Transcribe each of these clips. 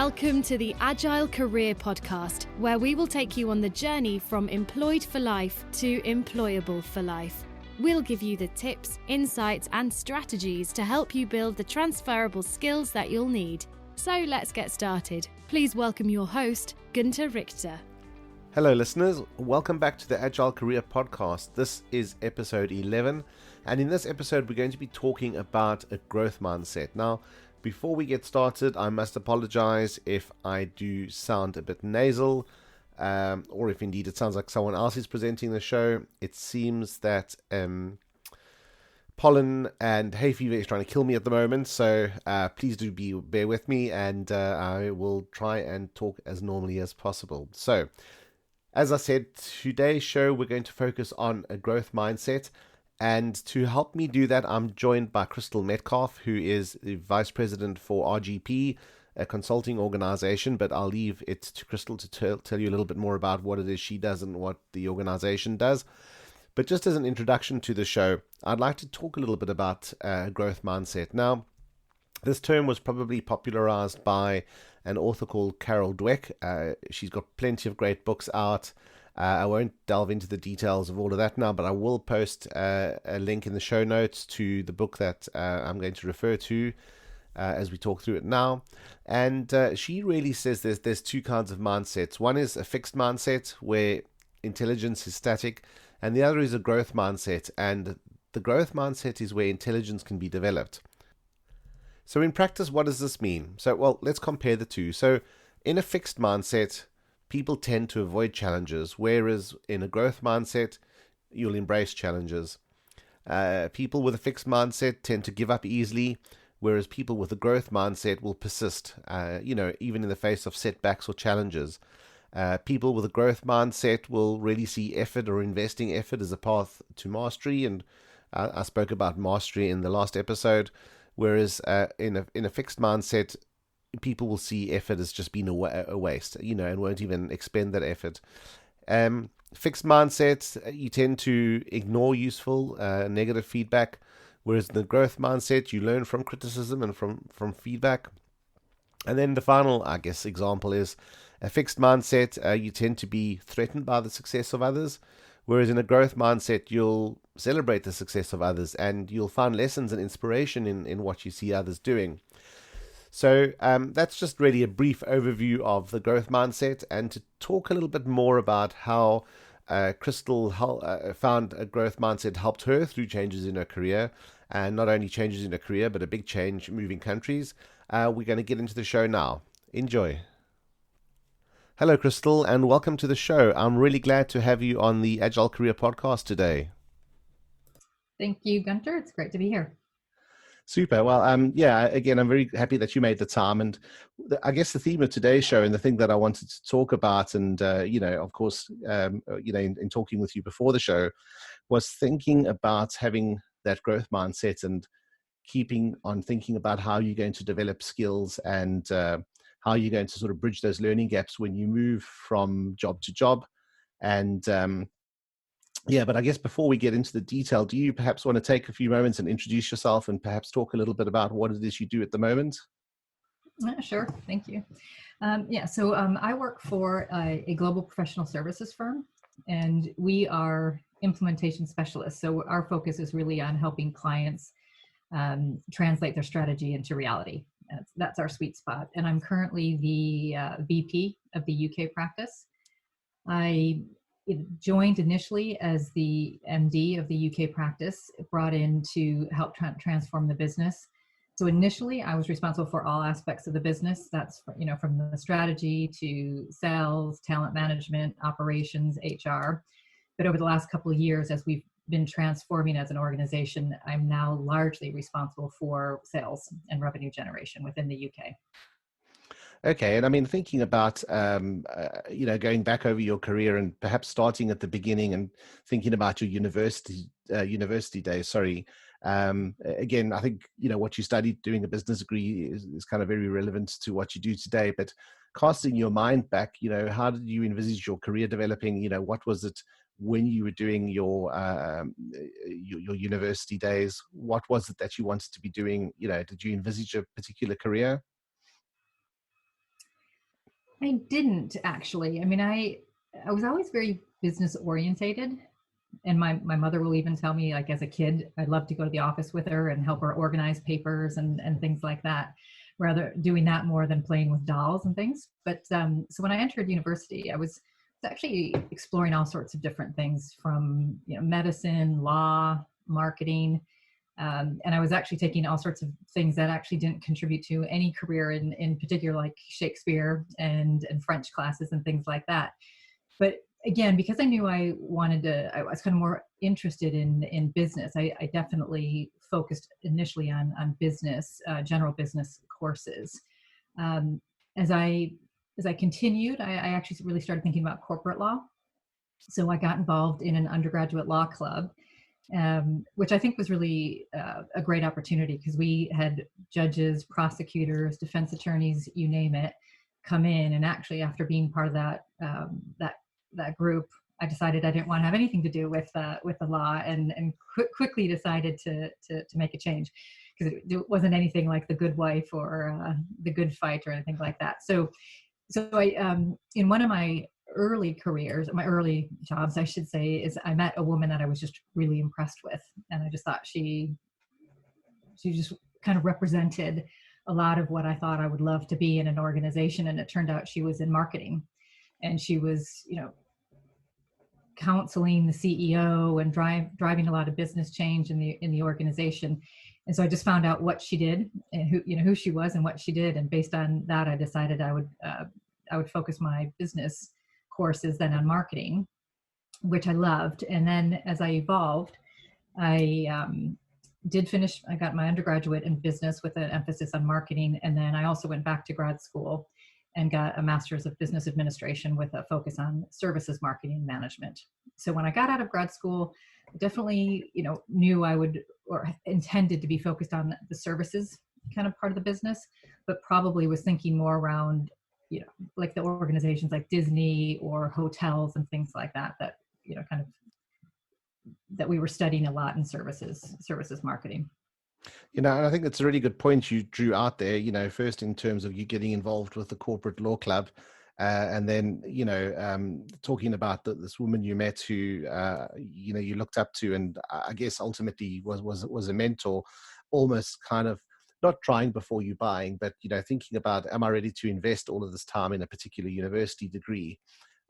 Welcome to the Agile Career Podcast, where we will take you on the journey from employed for life to employable for life. We'll give you the tips, insights, and strategies to help you build the transferable skills that you'll need. So let's get started. Please welcome your host, Günther Richter. Hello listeners, welcome back to the Agile Career Podcast. This is episode 11, and in this episode we're going to be talking about a growth mindset. Now, before we get started, I must apologize if I do sound a bit nasal, or if indeed it sounds like someone else is presenting the show. It seems that pollen and hay fever is trying to kill me at the moment, so please do bear with me, and I will try and talk as normally as possible. So, as I said, today's show we're going to focus on a growth mindset. And to help me do that, I'm joined by Metcalfe, who is the Vice President for RGP, a consulting organization, but I'll leave it to Crystal to tell you a little bit more about what it is she does and what the organization does. But just as an introduction to the show, I'd like to talk a little bit about growth mindset. Now, this term was probably popularized by an author called Carol Dweck. She's got plenty of great books out. I won't delve into the details of all of that now, but I will post a link in the show notes to the book that I'm going to refer to as we talk through it now. And she really says there's two kinds of mindsets. One is a fixed mindset where intelligence is static, and the other is a growth mindset. And the growth mindset is where intelligence can be developed. So in practice, what does this mean? So, let's compare the two. So in a fixed mindset, people tend to avoid challenges, whereas in a growth mindset, you'll embrace challenges. People with a fixed mindset tend to give up easily, whereas people with a growth mindset will persist, even in the face of setbacks or challenges. People with a growth mindset will really see effort or investing effort as a path to mastery, and I spoke about mastery in the last episode, whereas in a fixed mindset, people will see effort as just being a waste, and won't even expend that effort. Fixed mindsets, you tend to ignore useful, negative feedback, whereas in the growth mindset, you learn from criticism and from feedback. And then the final, example is a fixed mindset. You tend to be threatened by the success of others, whereas in a growth mindset, you'll celebrate the success of others, and you'll find lessons and inspiration in what you see others doing. So that's just really a brief overview of the growth mindset, and to talk a little bit more about how Crystal found a growth mindset helped her through changes in her career, and not only changes in her career, but a big change moving countries. We're going to get into the show now. Enjoy. Hello, Crystal, and welcome to the show. I'm really glad to have you on the Agile Career Podcast today. Thank you, Günther. It's great to be here. Super. Well, again, I'm very happy that you made the time. And I guess the theme of today's show and the thing that I wanted to talk about, and, of course, in talking with you before the show, was thinking about having that growth mindset and keeping on thinking about how you're going to develop skills and how you're going to sort of bridge those learning gaps when you move from job to job. And but I guess before we get into the detail, do you perhaps want to take a few moments and introduce yourself and perhaps talk a little bit about what it is you do at the moment? Sure. Thank you. I work for a global professional services firm, and we are implementation specialists. So our focus is really on helping clients translate their strategy into reality. That's our sweet spot. And I'm currently the VP of the UK practice. I joined initially as the MD of the UK practice, brought in to help transform the business. So initially, I was responsible for all aspects of the business. That's from the strategy to sales, talent management, operations, HR. But over the last couple of years, as we've been transforming as an organization, I'm now largely responsible for sales and revenue generation within the UK. Okay, and I mean, thinking about, going back over your career and perhaps starting at the beginning and thinking about your university days, again, I think, what you studied doing a business degree is kind of very relevant to what you do today, but casting your mind back, how did you envisage your career developing? What was it when you were doing your university days? What was it that you wanted to be doing? Did you envisage a particular career? I didn't actually. I mean, I was always very business orientated, and my mother will even tell me, like, as a kid, I'd love to go to the office with her and help her organize papers and things like that, rather doing that more than playing with dolls and things. But so when I entered university, I was actually exploring all sorts of different things, from medicine, law, marketing. And I was actually taking all sorts of things that actually didn't contribute to any career in particular, like Shakespeare and French classes and things like that. But again, because I knew I was kind of more interested in business. I definitely focused initially on business, general business courses. Um, as I as I continued, I actually really started thinking about corporate law. So I got involved in an undergraduate law club, which I think was really a great opportunity, because we had judges, prosecutors, defense attorneys, you name it, come in. And actually, after being part of that group, I decided I didn't want to have anything to do with the law, and quickly decided to make a change, because it wasn't anything like The Good Wife or The Good Fight or anything like that. So I, in one of my early careers, my early jobs, I should say, is I met a woman that I was just really impressed with, and I just thought she just kind of represented a lot of what I thought I would love to be in an organization. And it turned out she was in marketing, and she was, counseling the CEO and driving a lot of business change in the organization. And so I just found out what she did, and who she was and what she did. And based on that, I decided I would focus my business courses then on marketing, which I loved. And then as I evolved, I did finish. I got my undergraduate in business with an emphasis on marketing, and then I also went back to grad school and got a master's of business administration with a focus on services marketing management. So when I got out of grad school, I definitely, knew I would, or intended to be focused on the services kind of part of the business, but probably was thinking more around, like the organizations like Disney or hotels and things like that, kind of that we were studying a lot in services marketing. And I think that's a really good point you drew out there, first in terms of you getting involved with the corporate law club. And then, talking about this woman you met who, you looked up to, and I guess ultimately was a mentor, almost kind of not trying before you buying, but, thinking about, am I ready to invest all of this time in a particular university degree?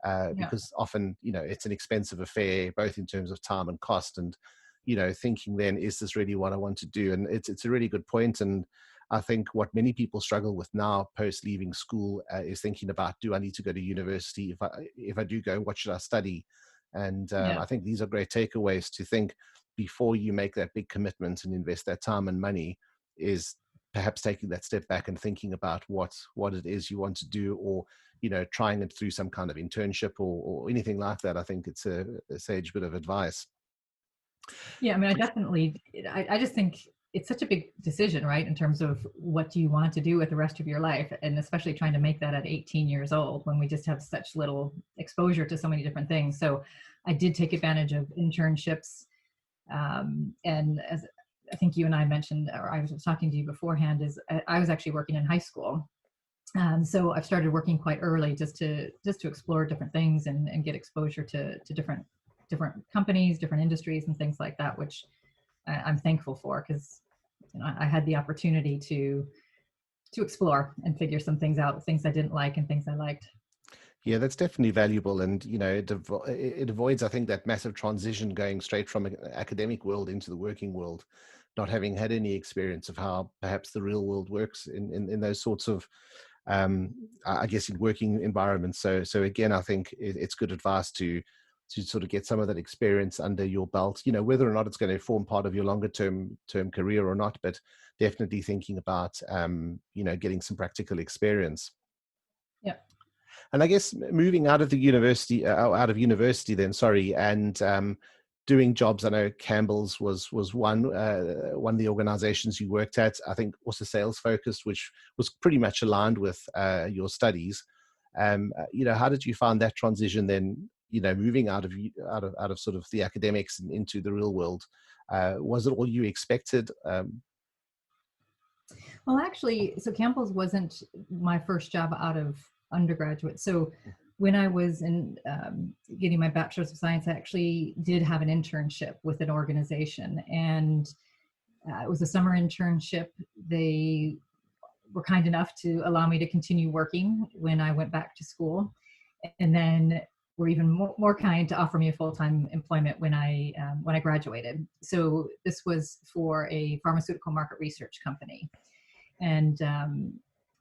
Yeah. Because often, it's an expensive affair, both in terms of time and cost. And, thinking then, is this really what I want to do? And it's a really good point. And I think what many people struggle with now post leaving school is thinking about, do I need to go to university? If I do go, what should I study? And Yeah. I think these are great takeaways to think before you make that big commitment and invest that time and money, is perhaps taking that step back and thinking about what it is you want to do, or trying it through some kind of internship or anything like that. I think it's a sage bit of advice. Yeah, I mean, I just think it's such a big decision, right? In terms of what do you want to do with the rest of your life, and especially trying to make that at 18 years old, when we just have such little exposure to so many different things. So I did take advantage of internships. And as I think you and I mentioned, or I was talking to you beforehand, is I was actually working in high school. So I've started working quite early, just to explore different things and get exposure to different companies, different industries, and things like that, which I'm thankful for, because I had the opportunity to explore and figure some things out, things I didn't like and things I liked. Yeah, that's definitely valuable. And, it avoids, I think, that massive transition going straight from an academic world into the working world, not having had any experience of how perhaps the real world works in those sorts of, I guess, in working environments. So again, I think it's good advice to sort of get some of that experience under your belt, whether or not it's going to form part of your longer term career or not, but definitely thinking about, getting some practical experience. Yeah. And I guess moving out of the university, then, sorry, and doing jobs. I know Campbell's was one of the organizations you worked at. I think also sales focused, which was pretty much aligned with your studies. How did you find that transition then? Moving out of sort of the academics and into the real world. Was it all you expected? Well, actually, so Campbell's wasn't my first job out of undergraduate. So when I was in getting my bachelor's of science, I actually did have an internship with an organization, and it was a summer internship. They were kind enough to allow me to continue working when I went back to school, and then were even more kind to offer me a full-time employment when I graduated. So this was for a pharmaceutical market research company, and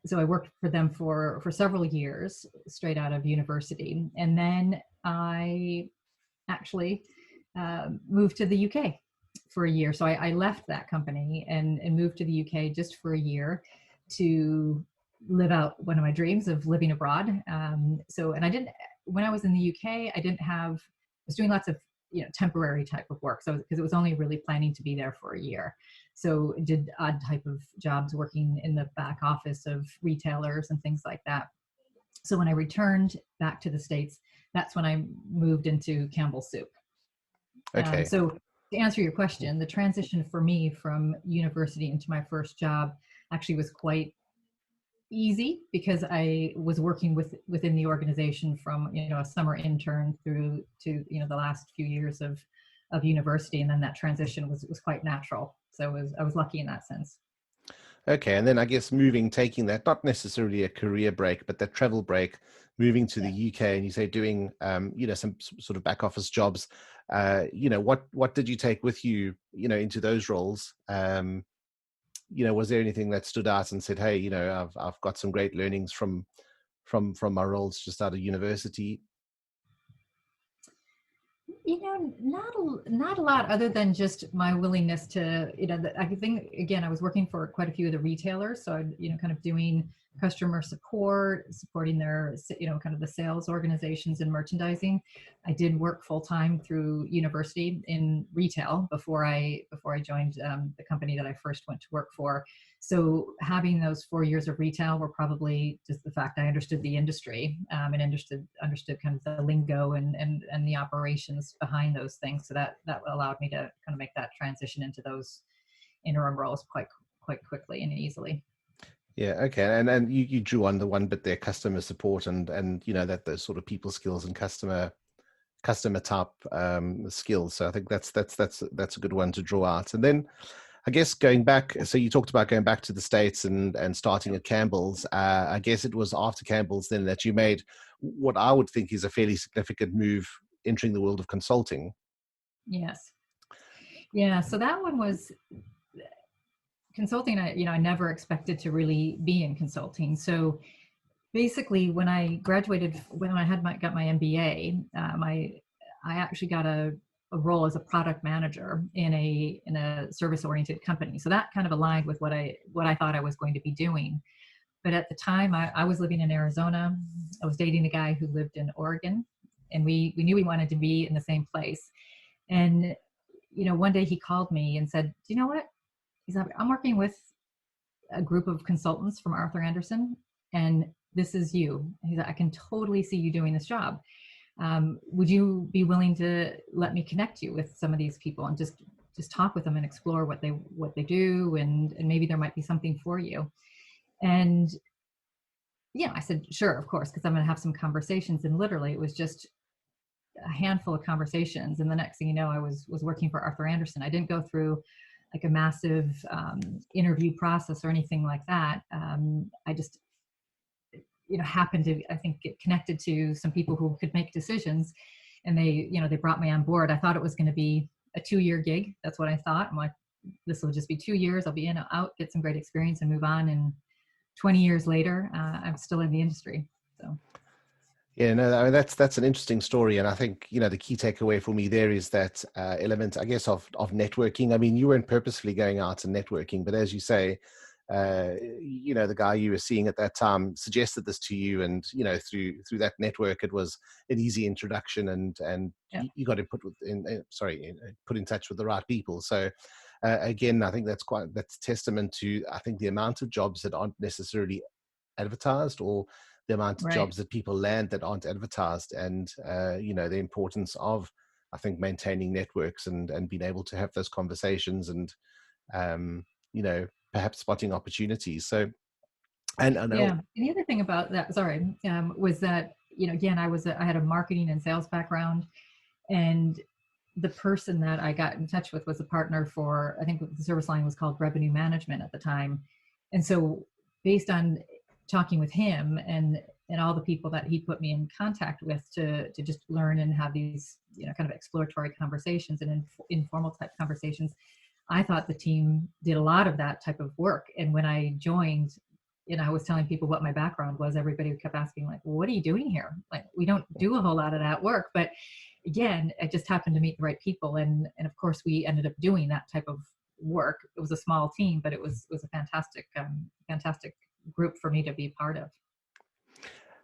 so I worked for them for several years straight out of university, and then I actually moved to the UK for a year. So I left that company and moved to the UK just for a year to live out one of my dreams of living abroad. And I didn't, when I was in the UK, I was doing lots of, temporary type of work. So, because it was only really planning to be there for a year. So did odd type of jobs working in the back office of retailers and things like that. So when I returned back to the States, that's when I moved into Campbell's Soup. Okay. So to answer your question, the transition for me from university into my first job actually was quite easy because I was working within the organization from a summer intern through to the last few years of university, and then that transition was quite natural. So I was lucky in that sense. Okay, and then I guess taking that, not necessarily a career break, but that travel break, moving to the UK, and you say doing, some sort of back office jobs. What did you take with you, into those roles? Was there anything that stood out and said, hey, I've got some great learnings from my roles just out of university? Not a lot other than just my willingness to, I think, again, I was working for quite a few of the retailers. So, kind of doing customer support, supporting their, kind of the sales organizations and merchandising. I did work full time through university in retail before I joined the company that I first went to work for. So having those 4 years of retail were probably just the fact I understood the industry and understood kind of the lingo and the operations behind those things. So that allowed me to kind of make that transition into those interim roles quite quickly and easily. Yeah, okay. And you drew on the one bit there, customer support and that those sort of people skills and customer type skills. So I think that's a good one to draw out. And then I guess going back, so you talked about going back to the States and starting at Campbell's. I guess it was after Campbell's then that you made what I would think is a fairly significant move, entering the world of consulting. Yes. Yeah. So that one was consulting. I never expected to really be in consulting. So basically, when I graduated, when I got my MBA, I actually got a role as a product manager in a service oriented company. So that kind of aligned with what I thought I was going to be doing. But at the time, I was living in Arizona. I was dating a guy who lived in Oregon, and we knew we wanted to be in the same place. And one day he called me and said, "Do you know what?" He's like, "I'm working with a group of consultants from Arthur Andersen, and this is you." He's like, "I can totally see you doing this job. Would you be willing to let me connect you with some of these people and just talk with them and explore what they do, and maybe there might be something for you?" And yeah, I said, "Sure, of course," because I'm going to have some conversations. And literally, it was just a handful of conversations, and the next thing you know, I was working for Arthur Andersen. I didn't go through like a massive interview process or anything like that. I just happened to, I think, get connected to some people who could make decisions, and they brought me on board. I thought it was going to be a 2-year gig. That's what I thought. I'm like, this will just be 2 years. I'll be in, out, get some great experience, and move on. And 20 years later, I'm still in the industry. So. Yeah, no, I mean, that's an interesting story, and I think the key takeaway for me there is that element, I guess, of networking. I mean, you weren't purposefully going out and networking, but as you say, the guy you were seeing at that time suggested this to you, and through that network, it was an easy introduction, and Yeah. you got put in touch with the right people. So again, I think that's testament to, I think, the amount of jobs that aren't necessarily advertised, or the amount of Right. jobs that people land that aren't advertised, and the importance of, I think, maintaining networks and being able to have those conversations, and perhaps spotting opportunities. So And I know. Yeah. And the other thing about that, sorry, was that, again, I had a marketing and sales background, and the person that I got in touch with was a partner for, I think the service line was called revenue management at the time. And so based on talking with him and all the people that he put me in contact with to just learn and have these, kind of exploratory conversations and informal type conversations, I thought the team did a lot of that type of work. And when I joined, I was telling people what my background was, everybody kept asking, like, well, what are you doing here? Like, we don't do a whole lot of that work. But again, I just happened to meet the right people. And of course, we ended up doing that type of work. It was a small team, but it was a fantastic group for me to be part of.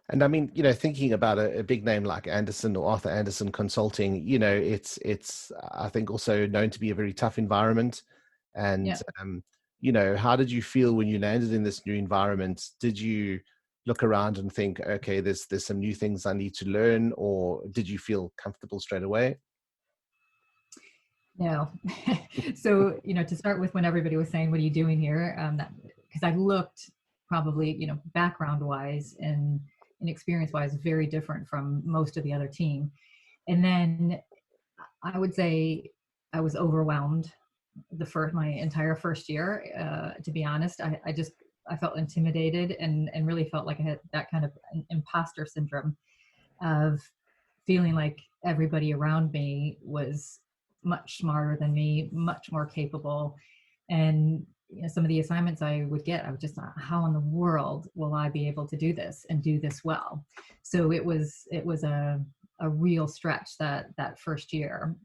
And I mean, thinking about a big name like Anderson or Arthur Anderson Consulting, it's I think also known to be a very tough environment. And Yeah. how did you feel when you landed in this new environment? Did you look around and think, okay, there's some new things I need to learn, or did you feel comfortable straight away? No. So, to start with, when everybody was saying, what are you doing here? Because I looked probably, background wise and experience wise, very different from most of the other team. And then I would say I was overwhelmed my entire first year. To be honest, I felt intimidated and really felt like I had that kind of an imposter syndrome of feeling like everybody around me was much smarter than me, much more capable. And some of the assignments I would get, I was just, how in the world will I be able to do this and do this well? So it was a real stretch that first year,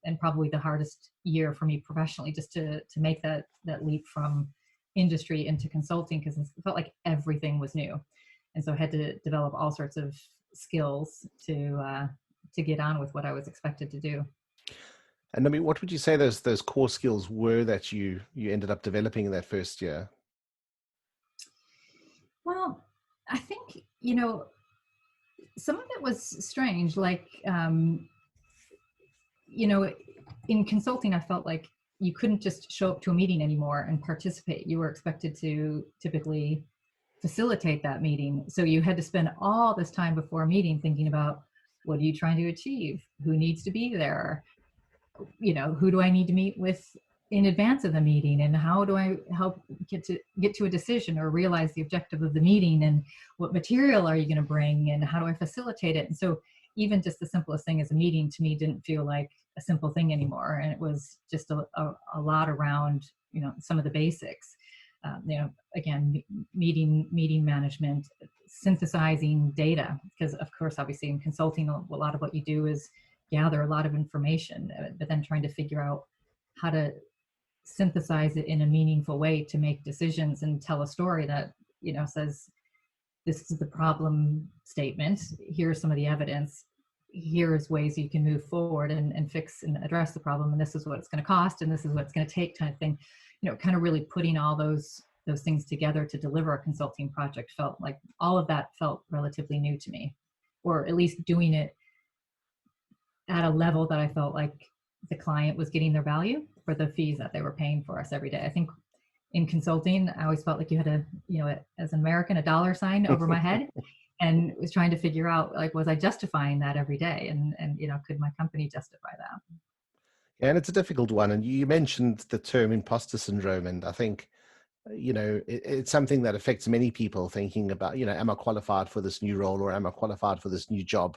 and probably the hardest year for me professionally, just to make that leap from industry into consulting, because it felt like everything was new. And so I had to develop all sorts of skills to get on with what I was expected to do. And I mean, what would you say those core skills were that you ended up developing in that first year? Well, I think, some of it was strange. Like, in consulting, I felt like you couldn't just show up to a meeting anymore and participate. You were expected to typically facilitate that meeting. So you had to spend all this time before a meeting thinking about, what are you trying to achieve? Who needs to be there? Who do I need to meet with in advance of the meeting, and how do I help get to a decision or realize the objective of the meeting, and what material are you going to bring, and how do I facilitate it? And so even just the simplest thing as a meeting to me didn't feel like a simple thing anymore. And it was just a lot around, some of the basics. Again, meeting management, synthesizing data, because of course, obviously in consulting, a lot of what you do is gather a lot of information, but then trying to figure out how to synthesize it in a meaningful way to make decisions and tell a story that, says, this is the problem statement, here's some of the evidence, here's ways you can move forward and fix and address the problem, and this is what it's going to cost, and this is what it's going to take, kind of thing. Kind of really putting all those things together to deliver a consulting project felt like all of that felt relatively new to me, or at least doing it at a level that I felt like the client was getting their value for the fees that they were paying for us every day. I think in consulting, I always felt like you had as an American, a dollar sign over my head, and was trying to figure out, like, was I justifying that every day? And could my company justify that? Yeah, and it's a difficult one. And you mentioned the term imposter syndrome, and I think it's something that affects many people, thinking about, am I qualified for this new role, or am I qualified for this new job?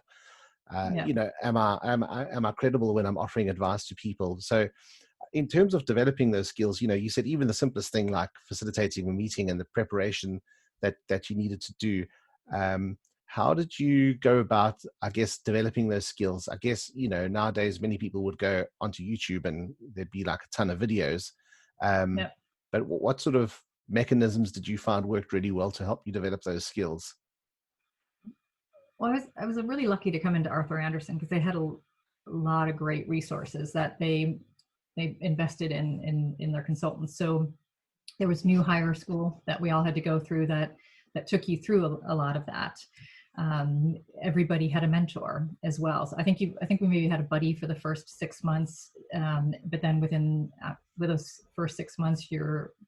Yeah. Am I credible when I'm offering advice to people? So in terms of developing those skills, you said even the simplest thing like facilitating a meeting and the preparation that you needed to do. How did you go about, I guess, developing those skills? I guess, nowadays many people would go onto YouTube and there'd be like a ton of videos. Yeah. But what sort of mechanisms did you find worked really well to help you develop those skills? Well, I was really lucky to come into Arthur Andersen, because they had a lot of great resources that they invested in their consultants. So there was new hire school that we all had to go through that took you through a lot of that. Everybody had a mentor as well. So I think we maybe had a buddy for the first 6 months, but then with those first 6 months,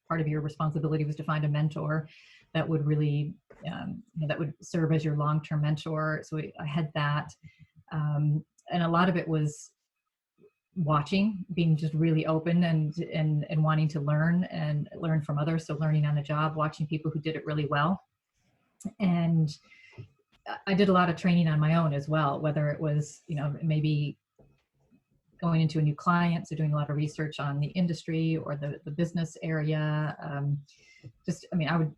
part of your responsibility was to find a mentor that would really, that would serve as your long-term mentor. So I had that. And a lot of it was watching, being just really open and wanting to learn and learn from others. So learning on the job, watching people who did it really well. And I did a lot of training on my own as well, whether it was, maybe going into a new client, so doing a lot of research on the industry or the business area. I would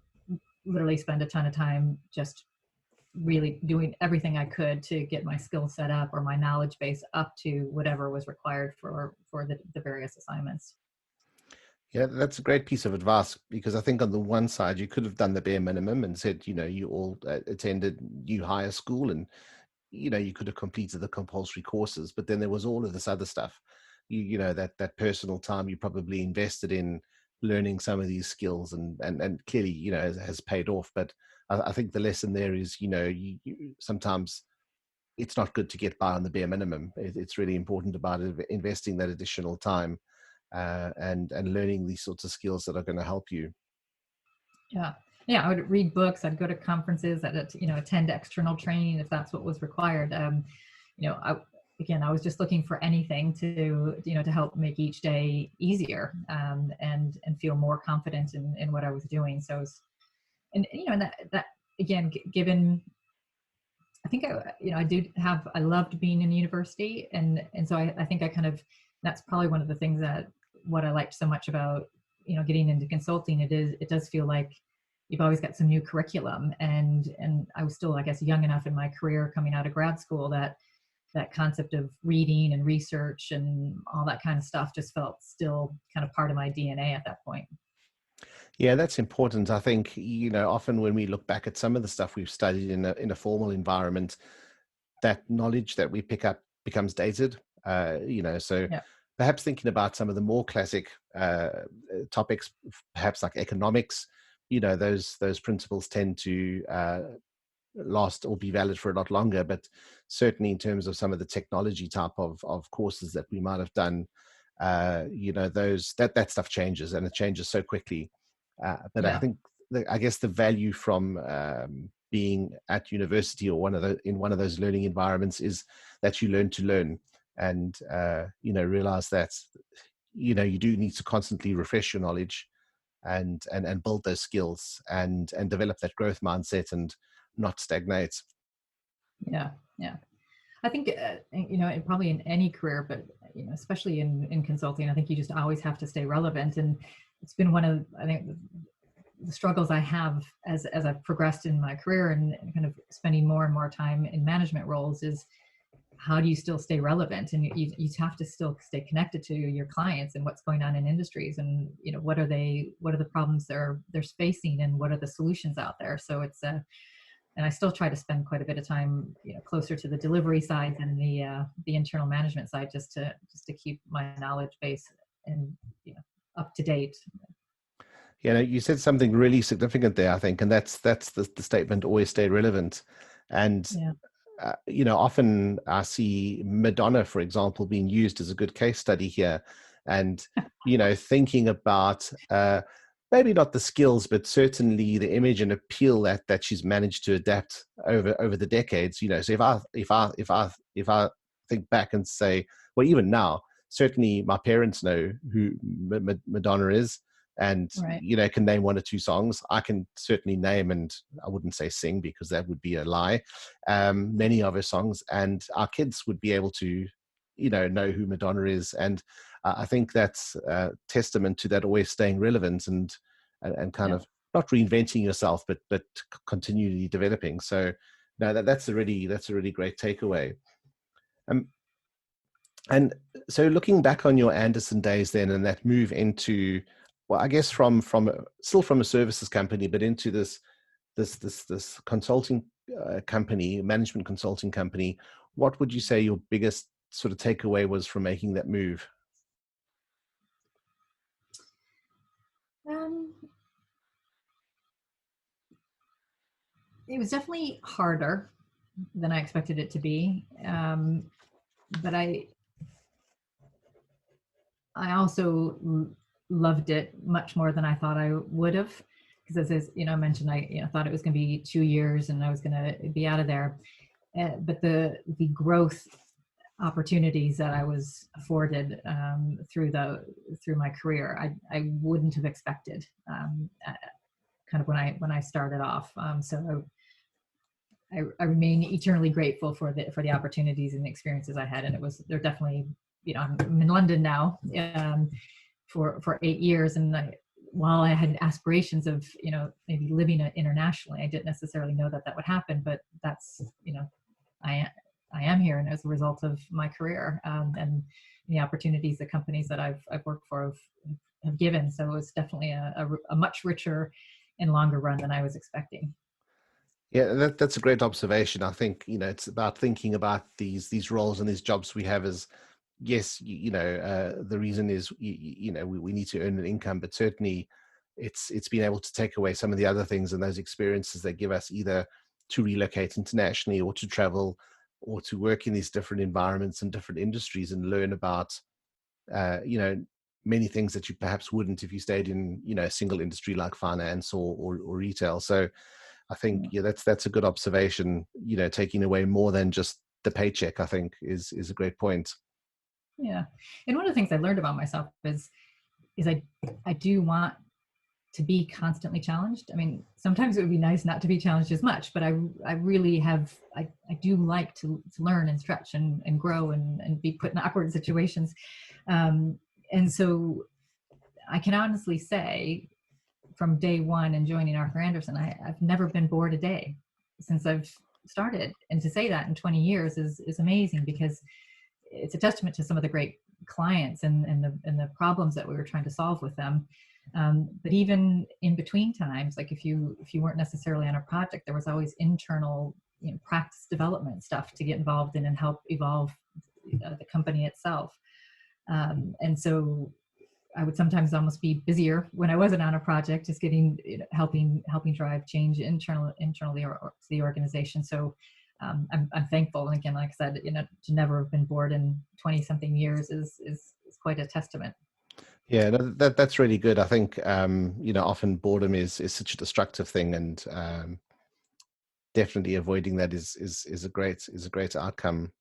literally spend a ton of time just really doing everything I could to get my skill set up or my knowledge base up to whatever was required for the various assignments. Yeah, that's a great piece of advice, because I think on the one side you could have done the bare minimum and said, you all attended new higher school, and you could have completed the compulsory courses, but then there was all of this other stuff, that personal time you probably invested in learning some of these skills, and clearly, has paid off. But I think the lesson there is, sometimes it's not good to get by on the bare minimum. It's really important about investing that additional time, and learning these sorts of skills that are going to help you. Yeah. Yeah. I would read books. I'd go to conferences, I'd, attend external training if that's what was required. I was just looking for anything to help make each day easier, and feel more confident in what I was doing. So, and that again, given, I think I loved being in university. And so I think that's probably one of the things that what I liked so much about, getting into consulting. It does feel like you've always got some new curriculum, and I was still, I guess, young enough in my career coming out of grad school that concept of reading and research and all that kind of stuff just felt still kind of part of my DNA at that point. Yeah, that's important. I think, often when we look back at some of the stuff we've studied in a formal environment, that knowledge that we pick up becomes dated. So Yeah. perhaps thinking about some of the more classic topics, perhaps like economics, those principles tend to last or be valid for a lot longer. But certainly in terms of some of the technology type of courses that we might have done, those that stuff changes, and it changes so quickly. But I Yeah. think I guess the value from being at university or in one of those learning environments is that you learn to learn, and realize that you do need to constantly refresh your knowledge, and build those skills, and develop that growth mindset, and not stagnate. Yeah. Yeah. I think, probably in any career, but, especially in consulting, I think you just always have to stay relevant. And it's been one of, I think, the struggles I have as I've progressed in my career and kind of spending more and more time in management roles is, how do you still stay relevant? And you have to still stay connected to your clients and what's going on in industries, and, what are the problems they're facing, and what are the solutions out there. So it's and I still try to spend quite a bit of time, closer to the delivery side and the internal management side, just to keep my knowledge base and, up to date. You said something really significant there, I think, and that's the statement: always stay relevant. And Yeah. often I see Madonna, for example, being used as a good case study here, and thinking about maybe not the skills, but certainly the image and appeal that she's managed to adapt over the decades. So if I think back and say, well, even now, certainly my parents know who Madonna is, and Right. can name one or two songs. I can certainly name, and I wouldn't say sing because that would be a lie, many of her songs, and our kids would be able to know who Madonna is. And I think that's a testament to that, always staying relevant, and kind Yeah. of not reinventing yourself, but continually developing. So no, that's a really great takeaway. And so looking back on your Anderson days then, and that move into, well, I guess still from a services company, but into this consulting company, management consulting company, what would you say your biggest sort of takeaway was from making that move? Um, it was definitely harder than I expected it to be. But I also loved it much more than I thought I would have. because as I mentioned, I thought it was going to be 2 years and I was going to be out of there. But the growth opportunities that I was afforded through my career, I wouldn't have expected kind of when I started off. So I remain eternally grateful for the opportunities and the experiences I had, and they're definitely, I'm in London now for 8 years, and while I had aspirations of maybe living internationally, I didn't necessarily know that would happen, but that's I am here, and as a result of my career and the opportunities the companies that I've worked for have given. So it's definitely a much richer and longer run than I was expecting. Yeah, that's a great observation. I think, it's about thinking about these roles and these jobs we have as, yes, the reason is, we need to earn an income, but certainly it's being able to take away some of the other things and those experiences that give us either to relocate internationally or to travel or to work in these different environments and different industries and learn about, many things that you perhaps wouldn't if you stayed in, a single industry like finance or retail. So I think, that's a good observation, taking away more than just the paycheck, I think is a great point. Yeah. And one of the things I learned about myself is I do want to be constantly challenged. I mean, sometimes it would be nice not to be challenged as much, but I really have, I do like to learn and stretch and grow and be put in awkward situations. And so I can honestly say from day one in joining Arthur Andersen, I've never been bored a day since I've started. And to say that in 20 years is amazing, because it's a testament to some of the great clients and the problems that we were trying to solve with them. But even in between times, like if you weren't necessarily on a project, there was always internal practice development stuff to get involved in and help evolve the company itself. And so I would sometimes almost be busier when I wasn't on a project, just getting helping drive change internally to the organization. So I'm thankful, and again, like I said, to never have been bored in 20 something years is quite a testament. Yeah, no, that's really good. I think often boredom is such a destructive thing, and definitely avoiding that is a great outcome.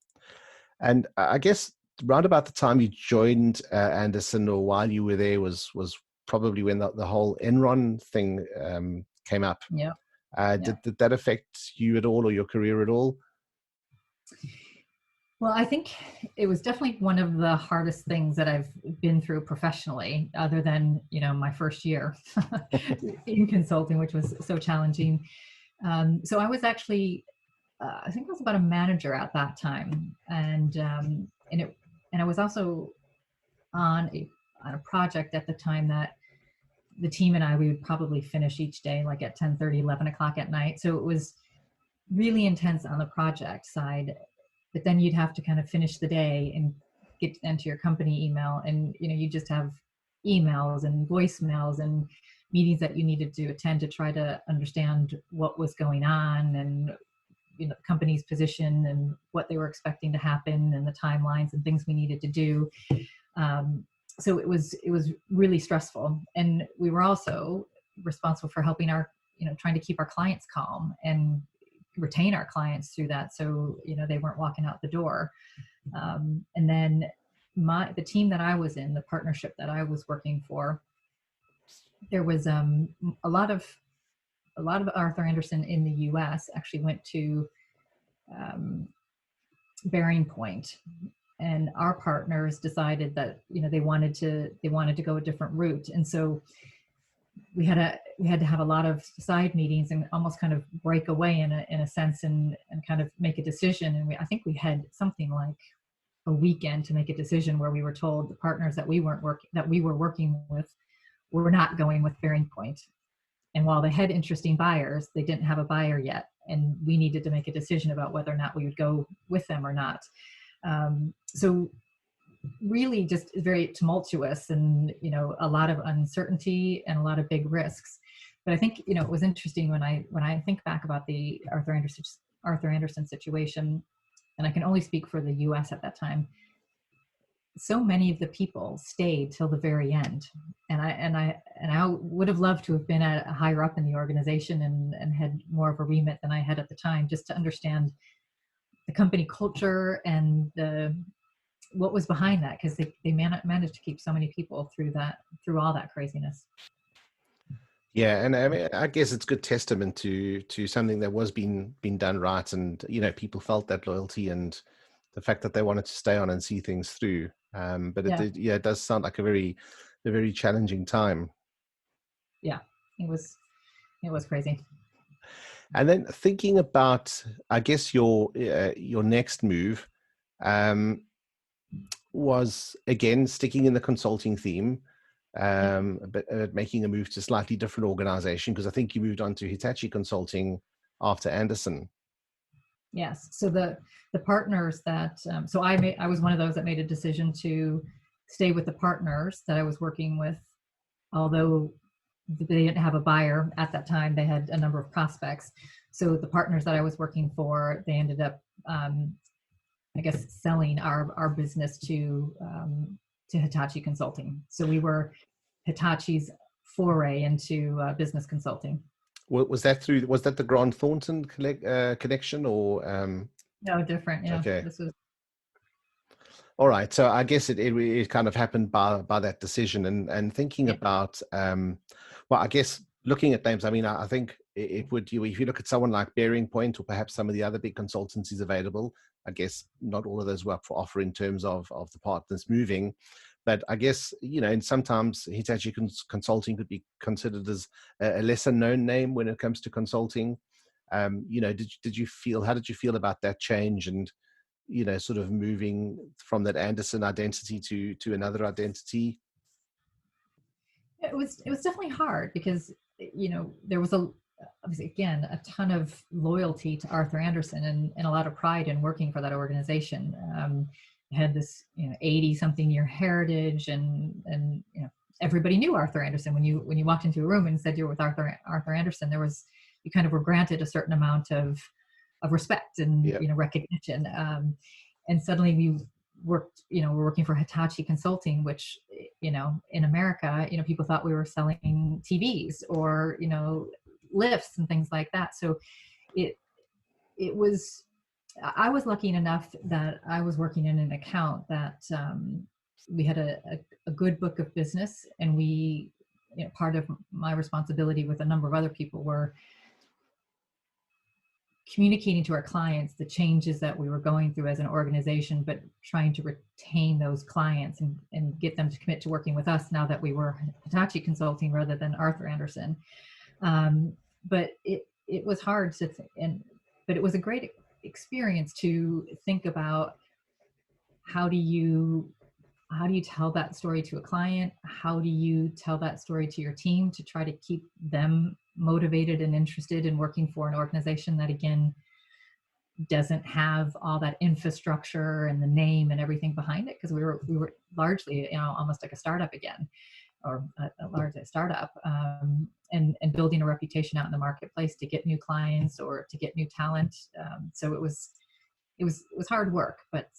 And I guess round about the time you joined Andersen, or while you were there, was probably when the whole Enron thing came up. Yeah. Did that affect you at all, or your career at all? Well, I think it was definitely one of the hardest things that I've been through professionally, other than, my first year in consulting, which was so challenging. So I was actually, I think I was about a manager at that time. And I was also on a project at the time that the team and we would probably finish each day like at 10:30, 11 o'clock at night. So it was really intense on the project side, but then you'd have to kind of finish the day and get into your company email, and you just have emails and voicemails and meetings that you needed to attend to try to understand what was going on, and the company's position and what they were expecting to happen and the timelines and things we needed to do. So it was really stressful, and we were also responsible for helping trying to keep our clients calm and retain our clients through that, so they weren't walking out the door. And then the team that I was in, the partnership that I was working for, there was a lot of Arthur Andersen in the US actually went to Bearing Point, and our partners decided that they wanted to go a different route, and so we had to have a lot of side meetings and almost kind of break away in a sense and kind of make a decision. And I think we had something like a weekend to make a decision, where we were told the partners that we were working with were not going with Bearing Point. And while they had interesting buyers, they didn't have a buyer yet, and we needed to make a decision about whether or not we would go with them or not. So really just very tumultuous, and a lot of uncertainty and a lot of big risks. But I think it was interesting when I think back about the Arthur Andersen situation, and I can only speak for the US at that time. so many of the people stayed till the very end, and I would have loved to have been at higher up in the organization and had more of a remit than I had at the time, just to understand the company culture and the what was behind that, because they managed to keep so many people through all that craziness. Yeah, and I mean, I guess it's good testament to something that was being done right, and people felt that loyalty and the fact that they wanted to stay on and see things through. But Yeah, it does sound like a very challenging time. yeah, it was crazy. And then thinking about, I guess your next move um, was again sticking in the consulting theme, Yeah. but making a move to a slightly different organization, because I think you moved on to Hitachi Consulting after Anderson. Yes. So the partners that so I was one of those that made a decision to stay with the partners that I was working with, although they didn't have a buyer at that time. They had a number of prospects. So the partners that I was working for, they ended up, I guess, selling our business to Hitachi Consulting. So we were Hitachi's foray into business consulting. Was that the Grant Thornton connection, or No, different. Yeah, okay? this was. All right. So I guess it kind of happened by that decision, and thinking Yeah, about well, I guess looking at names. I mean, I think it would if you look at someone like Bearing Point or perhaps some of the other big consultancies available. I guess not all of those were up for offer in terms of the partners moving, but I guess and sometimes Hitachi Consulting could be considered as a lesser known name when it comes to consulting. Did you feel how did you feel about that change, and sort of moving from that Anderson identity to another identity? it was definitely hard because there was obviously again a ton of loyalty to Arthur Anderson and a lot of pride in working for that organization. Had this 80 something year heritage, and everybody knew Arthur Anderson. When you walked into a room and said you're with Arthur Anderson, you kind of were granted a certain amount of respect and Yeah. recognition. And suddenly we're working for Hitachi Consulting, which in America, people thought we were selling TVs or lifts and things like that. So it it was I was lucky enough that I was working in an account that we had a good book of business, and part of my responsibility with a number of other people were communicating to our clients the changes that we were going through as an organization, but trying to retain those clients and get them to commit to working with us now that we were Hitachi Consulting rather than Arthur Anderson. But it was hard but it was a great experience to think about how do you tell that story to a client? How do you tell that story to your team to try to keep them motivated and interested in working for an organization that, again, doesn't have all that infrastructure and the name and everything behind it? Because we were largely, almost like a startup again, or a large startup, and building a reputation out in the marketplace to get new clients or to get new talent. So it was hard work, but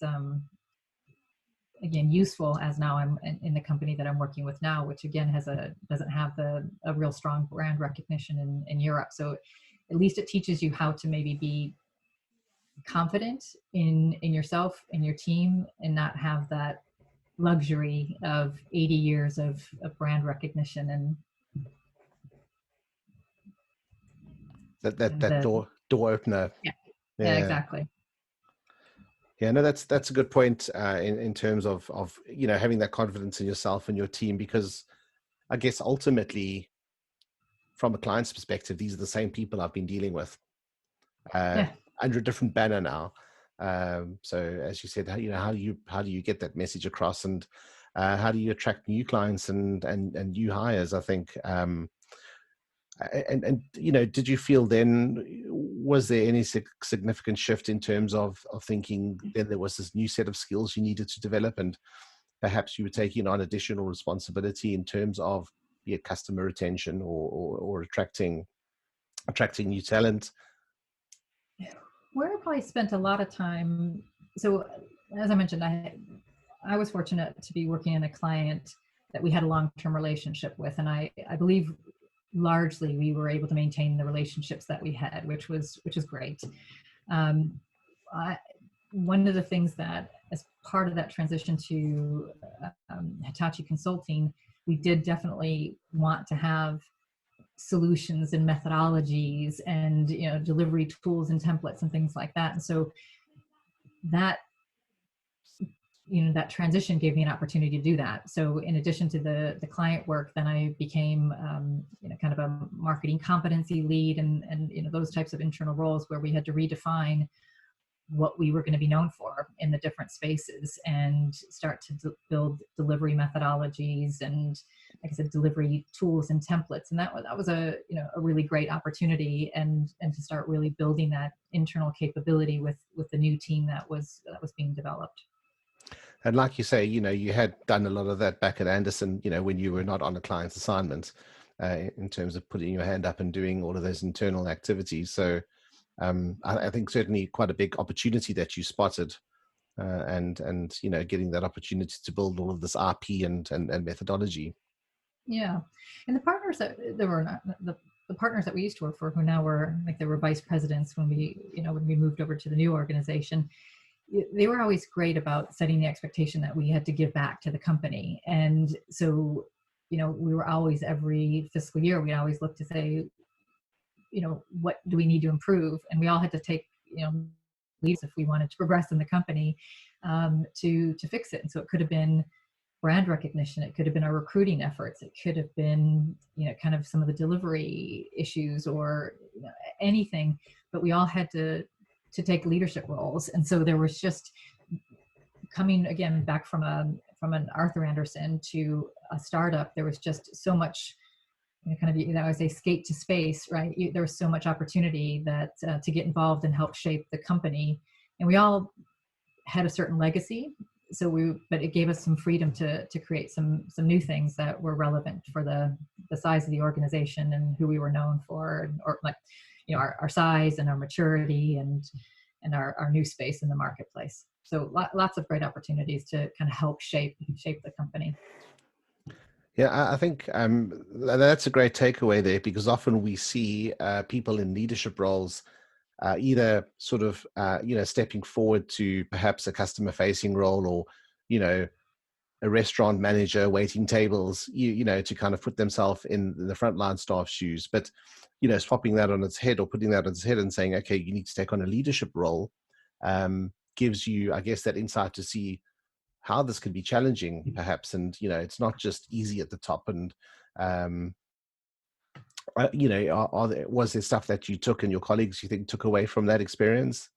again, useful, as now I'm in the company that I'm working with now, which again doesn't have a real strong brand recognition in Europe. So at least it teaches you how to maybe be confident in yourself and your team, and not have that luxury of 80 years of brand recognition and That the door opener. yeah, yeah, Yeah. exactly. Yeah, no, that's a good point in terms of having that confidence in yourself and your team, because I guess ultimately, from a client's perspective, these are the same people I've been dealing with uh, Yeah. under a different banner now. So as you said, how do you get that message across, and how do you attract new clients and new hires? I think. And did you feel then, was there any significant shift in terms of thinking then there was this new set of skills you needed to develop, and perhaps you were taking on additional responsibility in terms of customer retention or attracting new talent? Where I probably spent a lot of time. So as I mentioned, I was fortunate to be working in a client that we had a long-term relationship with, and I believe largely we were able to maintain the relationships that we had, which was great. Um, I, One of the things that, as part of that transition to Hitachi Consulting, we did definitely want to have solutions and methodologies and delivery tools and templates and things like that. And so that that transition gave me an opportunity to do that. So in addition to the client work, then I became kind of a marketing competency lead and those types of internal roles where we had to redefine what we were going to be known for in the different spaces and start to build delivery methodologies and, like I said, delivery tools and templates. And that was a really great opportunity and to start really building that internal capability with the new team that was being developed. And like you say, you had done a lot of that back at Anderson, when you were not on a client's assignment, in terms of putting your hand up and doing all of those internal activities. So I think certainly quite a big opportunity that you spotted, and getting that opportunity to build all of this RP and methodology. Yeah, and the partners that there were not, the partners that we used to work for, who now were like they were vice presidents when we moved over to the new organization. They were always great about setting the expectation that we had to give back to the company, and so we were always, every fiscal year, we always look to say, what do we need to improve, and we all had to take leads if we wanted to progress in the company, to fix it. And so it could have been brand recognition, it could have been our recruiting efforts, it could have been kind of some of the delivery issues, or anything, but we all had to take leadership roles. And so there was just, coming again back from an Arthur Andersen to a startup, there was just so much kind of, I say, skate to space, right? There was so much opportunity that to get involved and help shape the company, and we all had a certain legacy. But it gave us some freedom to create some new things that were relevant for the size of the organization and who we were known for, or like our size and our maturity and our new space in the marketplace. So lots of great opportunities to kind of help shape the company. Yeah, I think that's a great takeaway there, because often we see people in leadership roles either sort of stepping forward to perhaps a customer facing role, or a restaurant manager waiting tables, to kind of put themselves in the frontline staff shoes. But swapping that on its head, or putting that on its head and saying, okay, you need to take on a leadership role, gives you, I guess, that insight to see how this can be challenging perhaps. And it's not just easy at the top. And was there stuff that you took and your colleagues, you think, took away from that experience?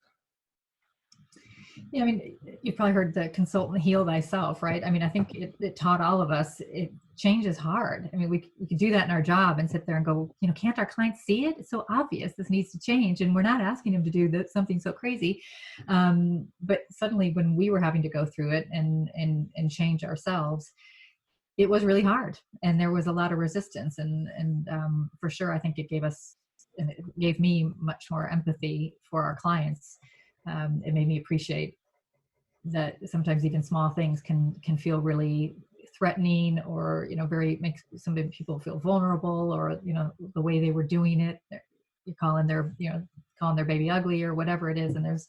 Yeah, I mean, you've probably heard the consultant heal thyself, right? I mean, I think it taught all of us, change is hard. I mean, we could do that in our job and sit there and go, can't our clients see it? It's so obvious this needs to change. And we're not asking them to do something so crazy. But suddenly when we were having to go through it and change ourselves, it was really hard. And there was a lot of resistance. And for sure, I think it gave me much more empathy for our clients. It made me appreciate that sometimes even small things can feel really threatening, or makes some people feel vulnerable, or the way they were doing it, you're calling their baby ugly or whatever it is, and it's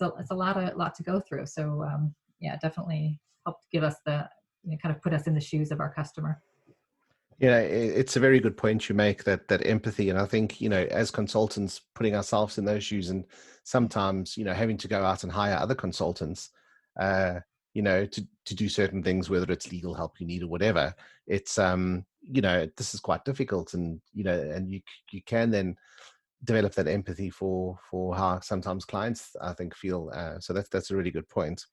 a lot to go through. So yeah, definitely helped give us the kind of put us in the shoes of our customer. Yeah, it's a very good point you make, that empathy. And I think, as consultants, putting ourselves in those shoes, and sometimes, having to go out and hire other consultants, to do certain things, whether it's legal help you need or whatever, it's, this is quite difficult. And, and you can then develop that empathy for how sometimes clients, I think, feel. So that's a really good point.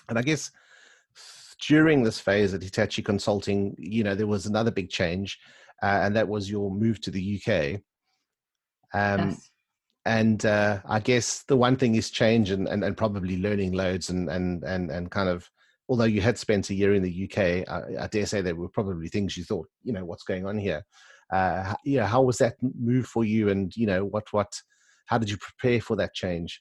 And I guess during this phase at Hitachi Consulting, there was another big change, and that was your move to the UK. Yes. And I guess the one thing is change and probably learning loads and kind of, although you had spent a year in the UK, I dare say there were probably things you thought, what's going on here? How was that move for you? And, how did you prepare for that change?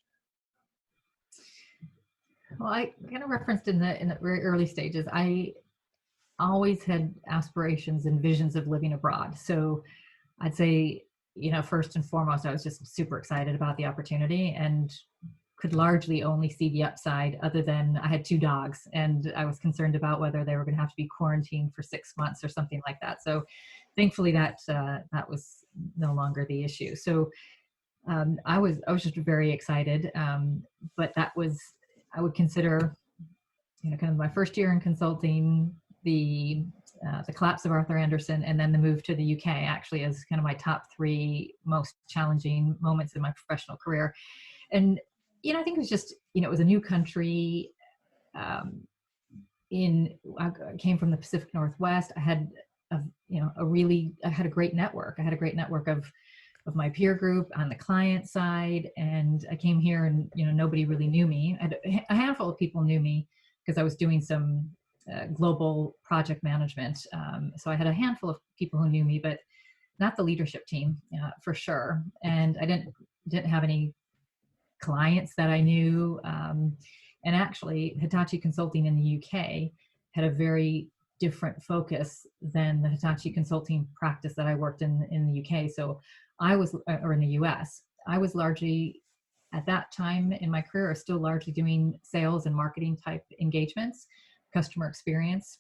Well, I kind of referenced in the very early stages, I always had aspirations and visions of living abroad. So I'd say, first and foremost, I was just super excited about the opportunity and could largely only see the upside, other than I had two dogs and I was concerned about whether they were going to have to be quarantined for 6 months or something like that. So thankfully that was no longer the issue. So I was just very excited. But that was, I would consider, kind of my first year in consulting, the collapse of Arthur Andersen, and then the move to the UK actually as kind of my top three most challenging moments in my professional career. And, I think it was just, it was a new country. Um, I came from the Pacific Northwest. I had, I had a great network. I had a great network of my peer group on the client side. And I came here and, nobody really knew me. A handful of people knew me because I was doing some global project management. So I had a handful of people who knew me, but not the leadership team, for sure. And I didn't have any clients that I knew. And actually, Hitachi Consulting in the UK had a very different focus than the Hitachi Consulting practice that I worked in the UK. So or in the US, I was largely, at that time in my career, still largely doing sales and marketing type engagements, customer experience